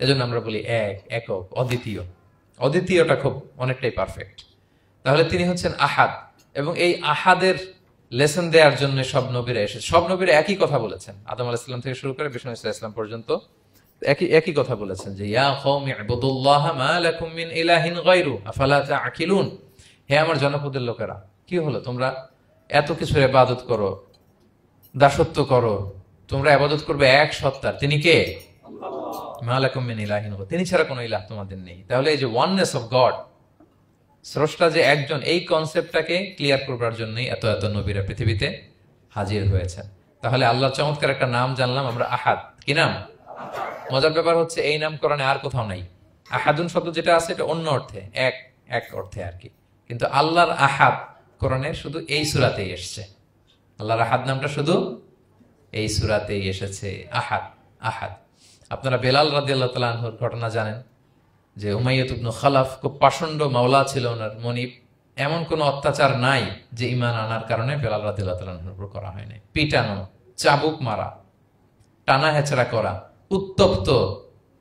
Speaker 1: এজন্য আমরা বলি এক, একক, অদ্বিতীয়। অদ্বিতীয়টা খুব অনেকটাই পারফেক্ট। তাহলে তিনি হচ্ছেন আহাদ, এবং এই আহাদের লেসন দেওয়ার জন্য সব নবীরা এসেছে। সব নবীরা একই কথা বলেছেন, আদম আলাইহিস সালাম থেকে শুরু করে বিষ্ণু ইসা ইসলাম পর্যন্ত একই কথা বলেছেন, যে ইয়া কওমি ইবুদুল্লাহ মা লাকুম মিন ইলাহিন গায়রু আফালা তাআকিলুন। হে আমার জনপদের লোকেরা, কি হলো তোমরা এত কিছুর ইবাদত করো, দাসত্ব করো, তোমরা ইবাদত করবে এক সত্তার, তিনি কে? মা লাকুম মিন ইলাহিন গায়রু, তিনি ছাড়া কোনো ইলাহ তোমাদের নেই। তাহলে এই যে ওয়াননেস অফ গড, স্রষ্টা যে একজন, এই কনসেপ্টটাকে ক্লিয়ার করবার জন্যই এত এত নবীরা পৃথিবীতে হাজির হয়েছেন। তাহলে আল্লাহর চমৎকার একটা নাম জানলাম আমরা, আহাদ। কি নাম? মজার ব্যাপার হচ্ছে এই নাম কোরআনে আর কোথাও নাই। আহাদুন শব্দ যেটা আছে এটা অন্য অর্থে, এক, এক অর্থে আর কি। কিন্তু আল্লাহর আহাদ কোরআনের শুধু এই সূরাতেই এসেছে। আল্লাহর আহাদ নামটা শুধু এই সূরাতেই এসেছে। আহাদ, আহাদ। আপনারা বেলাল রাদিয়াল্লাহু তাআলা আনহুর ঘটনা জানেন, যে উমাইয়াত ইবনে খালাফ খুব পাষণ্ড মাওলা ছিল ওনার, মনিব। এমন কোন অত্যাচার নাই যে ঈমান আনার কারণে বেলাল রাদিয়াল্লাহু তাআলা আনহুর উপর করা হয় নাই। পিটানো, চাবুক মারা, টানা হেচড়া করা, উত্তপ্ত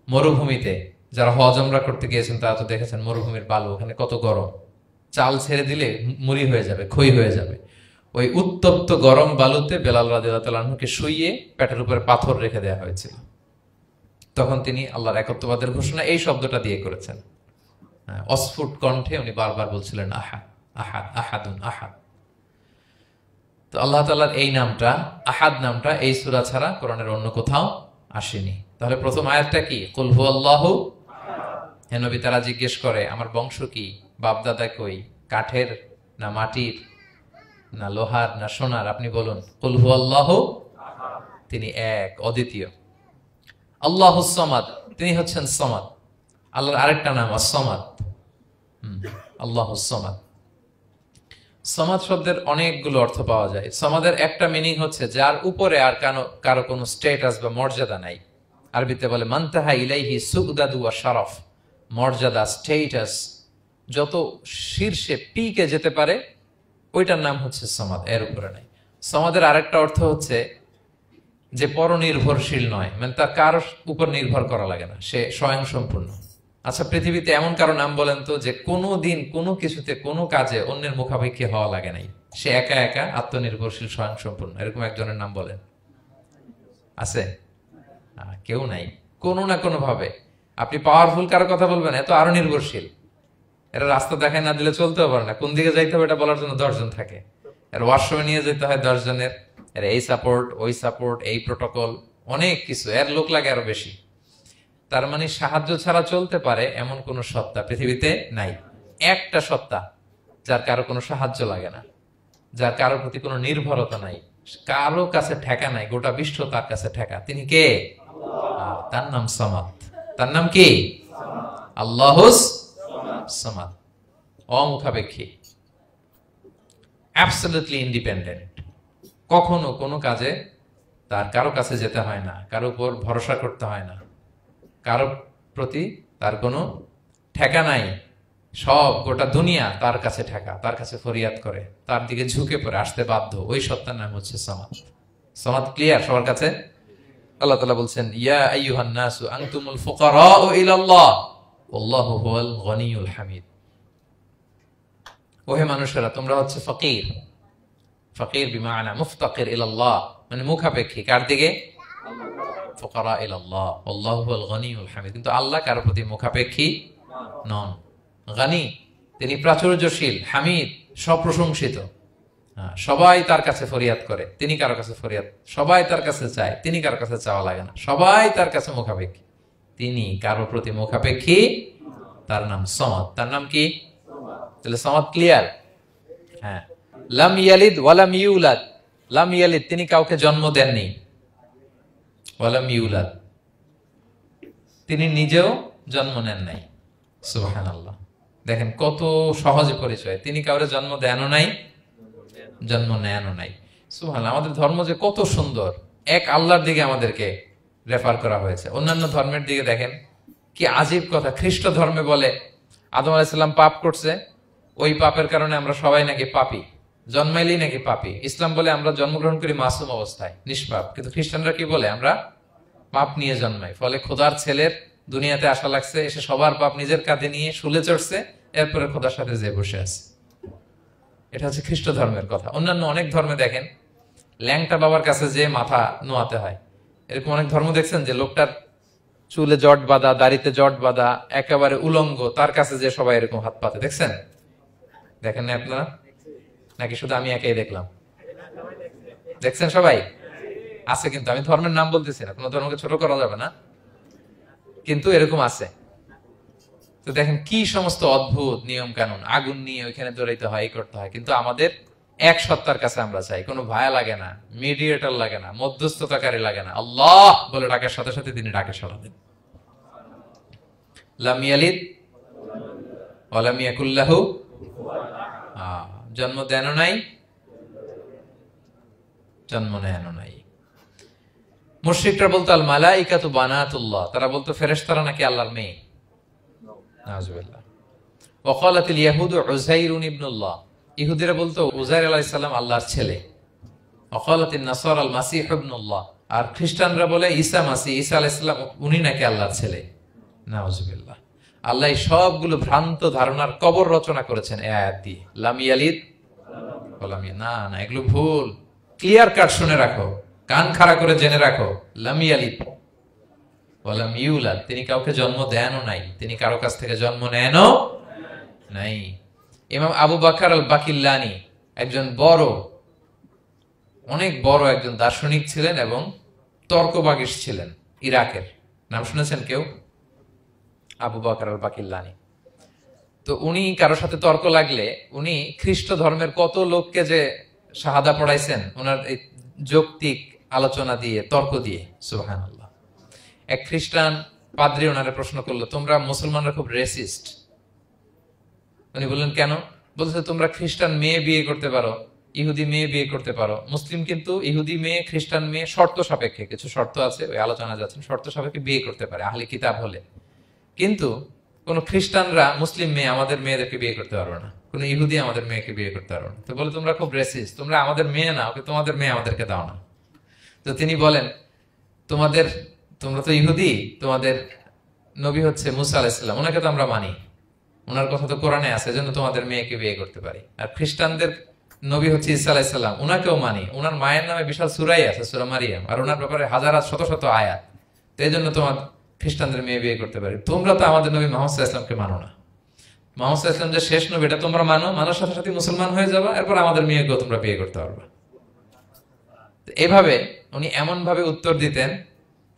Speaker 1: মরুভূমিতে। যারা হজ উমরা করতে গিয়েছেন তারা তো দেখেছেন মরুভূমির বালু, ওখানে কত গরম, চাল ছেড়ে দিলে মুড়ি হয়ে যাবে, খই হয়ে যাবে। ওই উত্তপ্ত গরম বালুতে বেলাল রাদিয়াল্লাহু তাআলা আনহুকে শুইয়ে পেটের উপরে পাথর রেখে দেওয়া হয়েছিল। তখন তিনি আল্লাহর একত্ববাদের ঘোষণা এই শব্দটা দিয়ে করেছেন। অস্ফুট কণ্ঠে উনি বারবার বলছিলেন আহাদ, আহাদ, আহাদুন, আহাদ। তো আল্লাহ তাআলার এই নামটা, আহাদ নামটা, এই সূরা ছাড়া কোরআনের অন্য কোথাও আসেনি। তাহলে প্রথম আয়াতটা কি? কুল হু আল্লাহু। হে নবী তারা জিজ্ঞেস করে আমার বংশ কি, বাপদাদা কই, কাঠের না মাটির না লোহার না সোনার, আপনি বলুন কুল হু আল্লাহু, তিনি এক, অদ্বিতীয়। আল্লাহুস সামাদ, তিনি হচ্ছেন সামাদ। আল্লাহর আরেকটা নাম আস-সামাদ। আল্লাহুস সামাদ। সামাদ শব্দের অনেকগুলো অর্থ পাওয়া যায়। সামাদের একটা মিনিং হচ্ছে যার উপরে আর কারো কোনো স্ট্যাটাস বা মর্যাদা নাই। আরবিতে বলে মানতাহা ইলাইহি সুগদাদু ওয়া শারাফ। মর্যাদা, স্ট্যাটাস যত শীর্ষে, পিকে যেতে পারে, ওইটার নাম হচ্ছে সামাদ, এর উপরে নাই। সামাদের আরেকটা অর্থ হচ্ছে যে পরনির্ভরশীল নয়, মানে তার কারোর উপর নির্ভর করা লাগে না, সে স্বয়ং সম্পূর্ণ। আচ্ছা পৃথিবীতে এমন কারো নাম বলেন তো যে কোনো দিন কোনো কিছুতে কোনো কাজে অন্যের মুখাপেক্ষী হওয়া লাগে নাই, সে একা একা আত্মনির্ভরশীল, স্বয়ং সম্পূর্ণ, এরকম একজনের নাম বলেন? আছে? কেউ নাই। কোনো না কোনো ভাবে আপনি পাওয়ারফুল কারো কথা বলবেন, এত আরো নির্ভরশীল। এরা রাস্তা দেখায় না দিলে চলতেও পারে না, কোন দিকে যাইতে হবে এটা বলার জন্য 10 জন থাকে। এর ওয়াশরুমে নিয়ে যেতে হয় 10 জনের, এর এই সাপোর্ট, ওই সাপোর্ট, এই প্রোটোকল, অনেক কিছু, এর লোক লাগে আরো বেশি। তার মানে সাহায্য ছাড়া চলতে পারে এমন কোন সত্তা পৃথিবীতে নাই। একটা সত্তা যার কারো কোনো সাহায্য লাগে না, যার কারোর প্রতি কোনো নির্ভরতা নাই, কারো কাছে ঠেকা নাই, গোটা বিশ্ব তার কাছে ঠেকা। তিনি কে? তার নাম সামাদ। তার নাম কি? আল্লাহুস সামাদ। অমুখাপেক্ষী, অ্যাবসলিউটলি ইন্ডিপেন্ডেন্ট। কখনো কোনো কাজে তার কারো কাছে যেতে হয় না, কারো উপর ভরসা করতে হয় না, কারো প্রতি তার কোনো ঠেকা নাই। সব গোটা দুনিয়া তার কাছে ঠেকা, তার কাছে ফরিয়াদ করে, তার দিকে ঝুঁকে পড়ে আসতে বাধ্য। ওই সত্তার নাম হচ্ছে সামাদ। সামাদ ক্লিয়ার সবার কাছে? আল্লাহ তাআলা বলছেন, ইয়া আইয়ুহান নাসু আনতুমুল ফুকারাউ ইলাল্লাহ ওয়াল্লাহু হুয়াল গনিয়ুল হামিদ। ওহে মানুষেরা, তোমরা হচ্ছে ফকির। ফকির বিমানা মুফতাকির ইলাল্লাহ, মানে মুখাপেক্ষী। কার দিকে? ফুকারা ইলাল্লাহ ওয়াল্লাহু হুয়াল গনিয়ুল হামিদ। কিন্তু আল্লাহ কারো প্রতি মুখাপেক্ষী নন। গানি, তিনি প্রাচুর্যশীল, হামিদ, সপ্রশংসিত। সবাই তার কাছে ফরিয়াদ করে, তিনি কারো কাছে ফরিয়াদ, সবাই তার কাছে চায়, তিনি কারো কাছে চাওয়া লাগে না, সবাই তার কাছে মুখাপেক্ষী, তিনি কারো প্রতি মুখাপেক্ষী। তার নাম সমাদ। তার নাম কি? তাহলে সমাদ ক্লিয়ার? হ্যাঁ। লাম ইয়ালিদ ওয়ালাম ইউলাদ। লাম ইয়ালিদ, তিনি কাউকে জন্ম দেননি। ওয়ালাম ইউলাদ, তিনি নিজেও জন্ম নেন নাই। সুবহানাল্লাহ। দেখেন কত সহজ পরিচয়। তিনি কাউরে জন্ম দেনও নাই, জন্ম নেনও নাই। সুবহানাল্লাহ। আমাদের ধর্ম যে কত সুন্দর, এক আল্লাহর দিকে আমাদেরকে রেফার করা হয়েছে। অন্যান্য ধর্মের দিকে দেখেন কি আজীব কথা। খ্রিস্ট ধর্মে বলে আদম আলাইহিস সালাম পাপ করছে, ওই পাপের কারণে আমরা সবাই নাকি পাপী, জন্মাইলেই নাকি পাপী। ইসলাম বলে আমরা জন্মগ্রহণ করি মাসুম অবস্থায়, নিষ্পাপ। কিন্তু খ্রিস্টানরা কি বলে? আমরা পাপ নিয়ে জন্মাই, ফলে খোদার ছেলের দুনিয়াতে আসা লাগছে, এসে সবার পাপ নিজের কাঁধে নিয়ে শুলে চড়ছে, এরপরে খোদার সাথে যে বসে আছে। এটা হচ্ছে খ্রিস্ট ধর্মের কথা। অন্যান্য অনেক ধর্মে দেখেন ল্যাংটা বাবার কাছে যে মাথা নোয়াতে হয়। এরকম অনেক ধর্ম দেখছেন যে লোকটার চুলে জট বাঁধা, দাড়িতে জট বাঁধা, একেবারে উলঙ্গ, তার কাছে যে সবাই এরকম হাত পাতে। দেখছেন? দেখেন না আপনারা? নাকি শুধু আমি একাই দেখলাম? দেখছেন সবাই? আছে, কিন্তু আমি ধর্মের নাম বলতেছি না, কোনো ধর্মকে ছোট করা যাবে না, কিন্তু এরকম আছে। তো দেখেন কি সমস্ত অদ্ভুত নিয়ম কানুন। আগুন নিয়ে ওইখানে দৌড়াইতে হয়, এই করতে হয়। কিন্তু আমাদের এক সত্তার কাছে আমরা চাই, কোনো ভায়া লাগে না, মিডিয়েটর লাগে না, মধ্যস্থতাকারী লাগে না। আল্লাহ বলে ডাকার সাথে সাথে তিনি ডাকে সাড়া দেন। লাম ইয়ালিদ ওয়া লাম ইয়াকুল লাহু, জন্ম দেনও নাই, জন্ম নেনও নাই। মুশরিকরা বলতো আল মালাইকাতু বানাতুল্লাহ, তারা বলতো ফেরেশতারা নাকি আল্লাহর মেয়ে। নাউজুবিল্লাহ। ওয়া ক্বালাতিল ইয়াহুদু উযাইরুন ইবনুল্লাহ, ইহুদিরা বলতো উযাইর আলাইহিস সালাম আল্লাহর ছেলে। ওয়া ক্বালাতিন নাসারা আল মাসীহ ইবনুল্লাহ, আর খ্রিস্টানরা বলে ঈসা মাসীহ, ঈসা আলাইহিস সালাম উনি নাকি আল্লাহর ছেলে। নাউজুবিল্লাহ। আল্লাহ সবগুলো ভ্রান্ত ধারণার কবর রচনা করেছেন এই আয়াত দিয়ে। লাম ইয়ালিদ ওয়া লাম না না, এগুলো ভুল। ক্লিয়ার কাট শুনে রাখো, কান খাড়া করে জেনে রাখো। লাম ইয়ালিদ ওয়া লাম ইউলাদ, তিনি কাউকে জন্ম দেনও নাই, তিনি কারো কাছ থেকে জন্ম নেনও নাই। ইমাম আবু বকর আল বাকিল্লানি একজন বড়, অনেক বড় একজন দার্শনিক ছিলেন এবং তর্কবাগীশ ছিলেন, ইরাকের। নাম শুনেছেন কেউ? আবু বকর আল বাকিল্লানি। তো উনি কারো সাথে তর্ক লাগলে উনি খ্রিস্ট ধর্মের কত লোককে যে শাহাদা পড়াইছেন ওনার এই যৌক্তিক আলোচনা দিয়ে, তর্ক দিয়ে। সুবহানাল্লাহ। এক খ্রিস্টান পাদ্রী ওনারে প্রশ্ন করলো, তোমরা মুসলমানরা খুব রেসিস্ট। উনি বললেন কেন? বলছে তোমরা খ্রিস্টান মেয়ে বিয়ে করতে পারো, ইহুদি মেয়ে বিয়ে করতে পারো, মুসলিম কিন্তু ইহুদি মেয়ে, খ্রিস্টান মেয়ে শর্ত সাপেক্ষে, কিছু শর্ত আছে, ওই আলোচনা যাচ্ছেন, শর্ত সাপেক্ষে বিয়ে করতে পারে আহলে কিতাব হলে। কিন্তু কোন খ্রিস্টানরা মুসলিম মেয়ে আমাদের মেয়েদেরকে বিয়ে করতে পারবে না, কোন ইহুদি আমাদের মেয়েকে বিয়ে করতে পারবে না। তো বলে তোমরা খুব রেসিস্ট, তোমরা আমাদের মেয়ে না, ওকে তোমাদের মেয়ে আমাদেরকে দাও না। তো তিনি বলেন তোমরা তো ইহুদি, তোমাদের নবী হচ্ছে মুসা আলাইহিস সালাম, ওনাকে তো আমরা মানি, ওনার কথা তো কোরআনে আছে, এজন্য তোমাদের মেয়েকে বিয়ে করতে পারি। আর খ্রিস্টানদের নবী হচ্ছে ঈসা আলাইহিস সালাম, ওনাকেও মানি, ওনার মায়ের নামে বিশাল সূরাই আছে, সূরা মারিয়াম, আর ওনার ব্যাপারে হাজার শত শত আয়াত, তো এই জন্য তোমার খ্রিস্টানদের মেয়ে বিয়ে করতে পারি। তোমরা তো আমাদের নবী মুহাম্মদ সাল্লাল্লাহু আলাইহি ওয়াসাল্লামকে মানো না। মুহাম্মদ সাল্লাল্লাহু আলাইহি ওয়াসাল্লাম যে শেষ নবী, এটা তোমরা মানার সাথে সাথে মুসলমান হয়ে যাবে, এরপর আমাদের মেয়েকেও তোমরা বিয়ে করতে পারবে। এভাবে উনি এমন ভাবে উত্তর দিতেন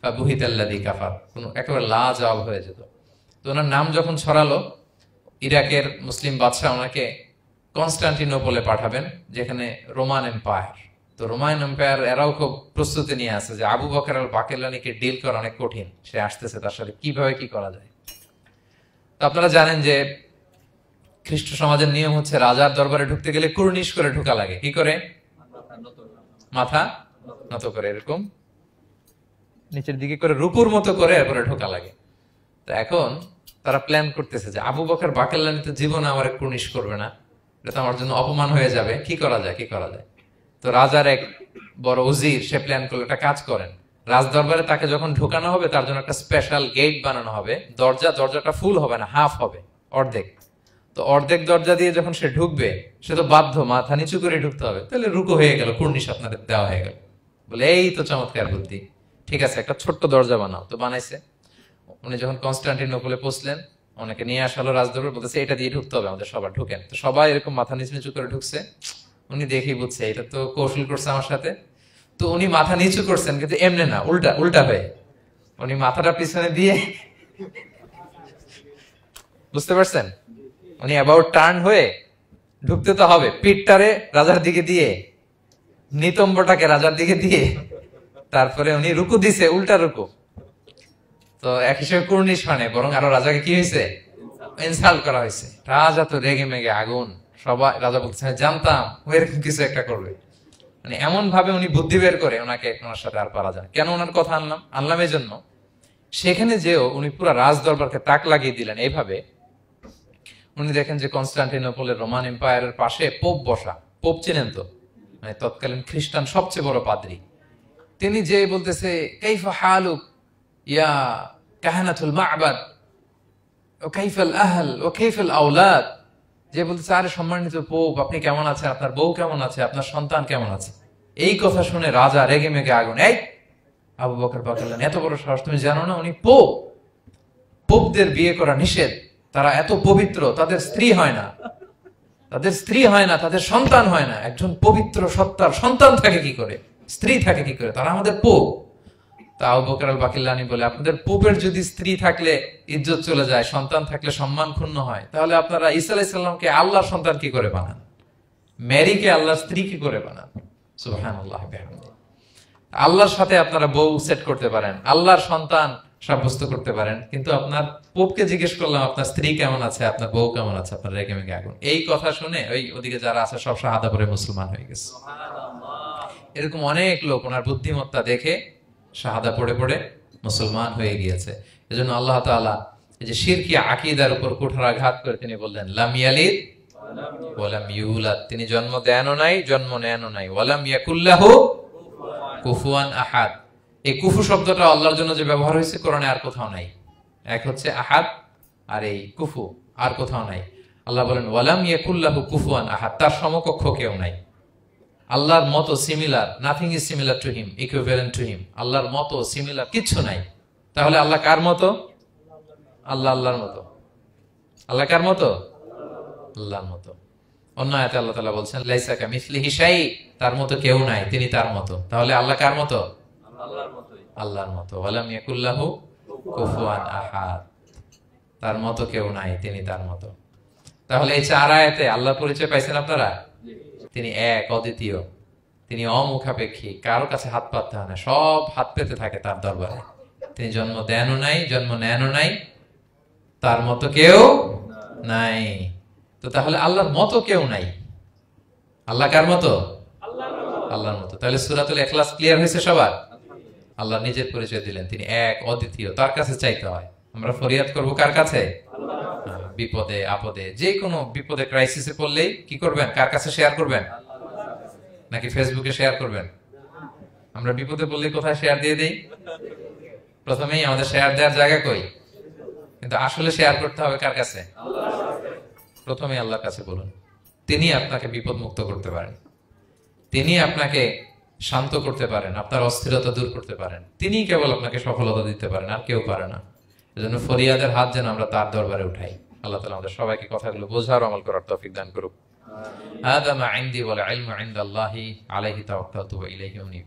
Speaker 1: ফাবুহিতাল্লাযী কাফার, কোন একেবারে লাজবাব হয়ে যেত। তো ওনার নাম যখন ছড়ালো, ইরাকের মুসলিম বাদশাহ ওনাকে কনস্টান্টিনোপলে পাঠাবেন, যেখানে রোমান এম্পায়ার। তো রোমান এম্পায়ার এরাও খুব প্রস্তুতি নিয়ে আছে যে আবু বকর আল বাকিলানিকে ডিল করা অনেক কঠিন, সে আসতেছে, তার সাথে কিভাবে কি করা যায়। তো আপনারা জানেন যে খ্রিস্ট সমাজের নিয়ম হচ্ছে রাজার দরবারে ঢুকতে গেলে কুর্নিশ করে ঢোকা লাগে। কি করে? মাথা নত করে, এরকম নিচের দিকে করে রুকুর মতো করে এরপরে ঢোকা লাগে। তো এখন তারা প্ল্যান করতেছে যে আবু বকর বাকিলানি তো জীবনে আমার কুর্নিশ করবে না, এটা তো আমার জন্য অপমান হয়ে যাবে, কি করা যায় কি করা যায়। তো রাজার এক বড় উজির সে প্ল্যান করলো, একটা কাজ করেন, রাজ দরবারে তাকে যখন ঢোকানো হবে তার জন্য একটা স্পেশাল গেট বানানো হবে। দরজাটা ফুল হবে না, হাফ হবে, অর্ধেক। তো অর্ধেক দরজা দিয়ে যখন সে ঢুকবে, সে তো বাধ্য মাথা নিচু করে ঢুকতে হবে, তাহলে রুকু হয়ে গেল, কুর্নিশ আপনাদের দেওয়া হয়ে গেল। বলে এই তো চমৎকার বুদ্ধি, ঠিক আছে একটা ছোট্ট দরজা বানাও। তো বানাইছে। উনি যখন কনস্টান্টিনোপলে পৌঁছলেন, ওনাকে নিয়ে আসালো রাজদরবার, বলতেছে এটা দিয়ে ঢুকতে হবে আমাদের, সবার ঢুকেন। তো সবাই এরকম মাথা নিচু নিচু করে ঢুকছে। উনি দেখেই বুঝছে এটা তো কৌশল করছে আমার সাথে। তো উনি মাথা নিচু করছেন, কিন্তু এমনি না, উল্টা উল্টা হয়ে উনি মাথাটা পিছনে দিয়ে, বুঝতে পারছেন, উনি অ্যাবাউট টার্ন হয়ে ঢুকতে তো হবে, পিঠটারে রাজার দিকে দিয়ে, নিতম্বটাকে রাজার দিকে দিয়ে, তারপরে উনি রুকু দিছে, উল্টা রুকু। তো এক হিসেবে কুর্নিশ হয় না, বরং আরো রাজাকে কি হয়েছে, ইনসাল্ট করা হয়েছে। রাজা তো রেগে মেগে আগুন। সবাই, রাজা বলছে জানতাম ও এরকম কিছু একটা করবে। মানে এমন ভাবে উনি বুদ্ধি বের করে ওনাকে, ওনার সাথে আর পারা যায়। কেন ওনার কথা আনলাম এই জন্য, সেখানে যেও উনি পুরো রাজ দরবারকে তাক লাগিয়ে দিলেন এইভাবে। উনি দেখেন যে কনস্টান্টিনোপলের রোমান এম্পায়ারের পাশে পোপ বসা। পোপ চেনেন তো, মানে তৎকালীন খ্রিস্টান সবচেয়ে বড় পাদ্রী। তিনি যে বলতেছে কাইফা হালুক ইয়া কাহানাতুল মা'বাদ ও কাইফাল আহল ও কাইফাল আওলাদ, যে বলতেছে আরে সম্মানিত পোপ, আপনি কেমন আছেন, আপনার বউ কেমন আছে, আপনার সন্তান কেমন আছে। এই কথা শুনে রাজা রেগে মেগে আগুন। এই আবু বকর বাকিলানি, এত বড় সাহস, তুমি জানো না উনি পোপ? পোপদের বিয়ে করা নিষেধ, তারা এত পবিত্র, তাদের স্ত্রী হয় না, তাদের সন্তান হয় না। একজন পবিত্র সত্তার সন্তান থাকে কি করে, স্ত্রী থাকে কি করে, তারা আমাদের পোপ। তা আবু বকর আল বাকিলানি বলে, আপনাদের পোপের যদি স্ত্রী থাকলে ইজ্জত চলে যায়, সন্তান থাকলে সম্মান ক্ষুণ্ণ হয়, তাহলে আপনারা ঈসা আলাইহিস সালামকে আল্লাহর সন্তান কি করে বানান, মেরিকে আল্লাহর স্ত্রী কি করে বানান। সুবহানাল্লাহ বিহামদিহি। আল্লাহর সাথে আপনারা বউ সেট করতে পারেন, আল্লাহর সন্তান সাব্যস্ত করতে পারেন, কিন্তু আপনার পোপকে জিজ্ঞেস করলাম আপনার স্ত্রী কেমন আছে, আপনার বউ কেমন আছে, আপনার রেগে মেগে আগুন। এই কথা শুনে ওই ওদিকে যারা আছে সব শাহাদা পড়ে মুসলমান হয়ে গেছে। এরকম অনেক লোক ওনার বুদ্ধিমত্তা দেখে শাহাদা পড়ে পড়ে মুসলমান হয়ে গিয়েছে। এজন্য আল্লাহ তাআলা এই যে শিরকি আকীদার উপর কুঠারাঘাত করে তিনি বললেন লাম ইয়ালিদ ওয়া লাম ইউলাদ, তিনি জন্ম দেনও নাই, জন্ম নেনও নাই। ওয়া লাম ইয়াকুল্লাহু কুফুয়ান আহাদ, এই কুফু শব্দটা আল্লাহর জন্য যে ব্যবহার হয়েছে কোরআনে আর কোথাও নাই। এক হচ্ছে আহাদ, আর এই কুফু আর কোথাও নাই। আল্লাহ বলেন ওয়া লাম ইয়াকুল্লাহু কুফুয়ান আহাদ, তার সমকক্ষ কেউ নাই। আল্লাহর মতো similar, nothing is similar to him, equivalent to him. আল্লাহর মতো সিমিলার কিচ্ছু নাই। তাহলে আল্লাহ কার মতো? আল্লাহর মতো। আল্লাহ কার মতো? আল্লাহর মতো। অন্য আয়াতে আল্লাহ তাআলা বলছেন লাইসা কামিসলিহি শাই, তার মতো কেউ নাই, তিনি তার মতো। তাহলে আল্লাহ কার মতো? আল্লাহর মতো। ওয়ালাম ইয়াকুল্লাহু কুফুয়ান আহাদ, তার মতো কেউ নাই, তিনি তার মতো। তাহলে এই চার আয়াতে আল্লাহর পরিচয় পাইছেন আপনারা? তিনি এক, অদ্বিতীয়, তিনি অমুখাপেক্ষী, কারো কাছে হাত পাততে হয় না, সব হাত পেতে থাকে তার দরবারে। তিনি জন্ম দেনও নাই, জন্ম নেনও নাই, তার মতো কেউ নাই। তো তাহলে আল্লাহর মতো কেউ নাই। আল্লাহ কার মতো? আল্লাহর মতো। তাহলে সূরাতুল ইখলাস ক্লিয়ার হয়েছে সবার? আল্লাহ নিজের পরিচয় দিলেন, তিনি এক, অদ্বিতীয়, তার কাছে চাইতে হয়। আমরা ফরিয়াদ করব কার কাছে? বিপদে আপদে, যে কোনো বিপদে ক্রাইসিসে পড়লেই কি করবেন? কার কাছে শেয়ার করবেন? নাকি ফেসবুকে শেয়ার করবেন? আমরা বিপদে পড়লে কোথায় শেয়ার দিয়ে দেই? প্রথমেই আমাদের শেয়ার দেওয়ার জায়গা কই? কিন্তু আসলে শেয়ার করতে হবে কার কাছে? প্রথমে আল্লাহর কাছে বলুন। তিনি আপনাকে বিপদ মুক্ত করতে পারেন, তিনি আপনাকে শান্ত করতে পারেন, আপনার অস্থিরতা দূর করতে পারেন, তিনি কেবল আপনাকে সফলতা দিতে পারেন, আর কেউ পারে না। এজন্য ফরিয়াদের হাত যেন আমরা তার দরবারে উঠাই। আল্লাহ তাআলা আমাদের সবাইকে কথাগুলো বোঝার, আমল করার তৌফিক দান করুক। হাদা মা ইনদি ওয়াল ইলমু ইনদাল্লাহি আলাইহি তাওয়াক্কালতু ওয়া ইলাইহি উনীব।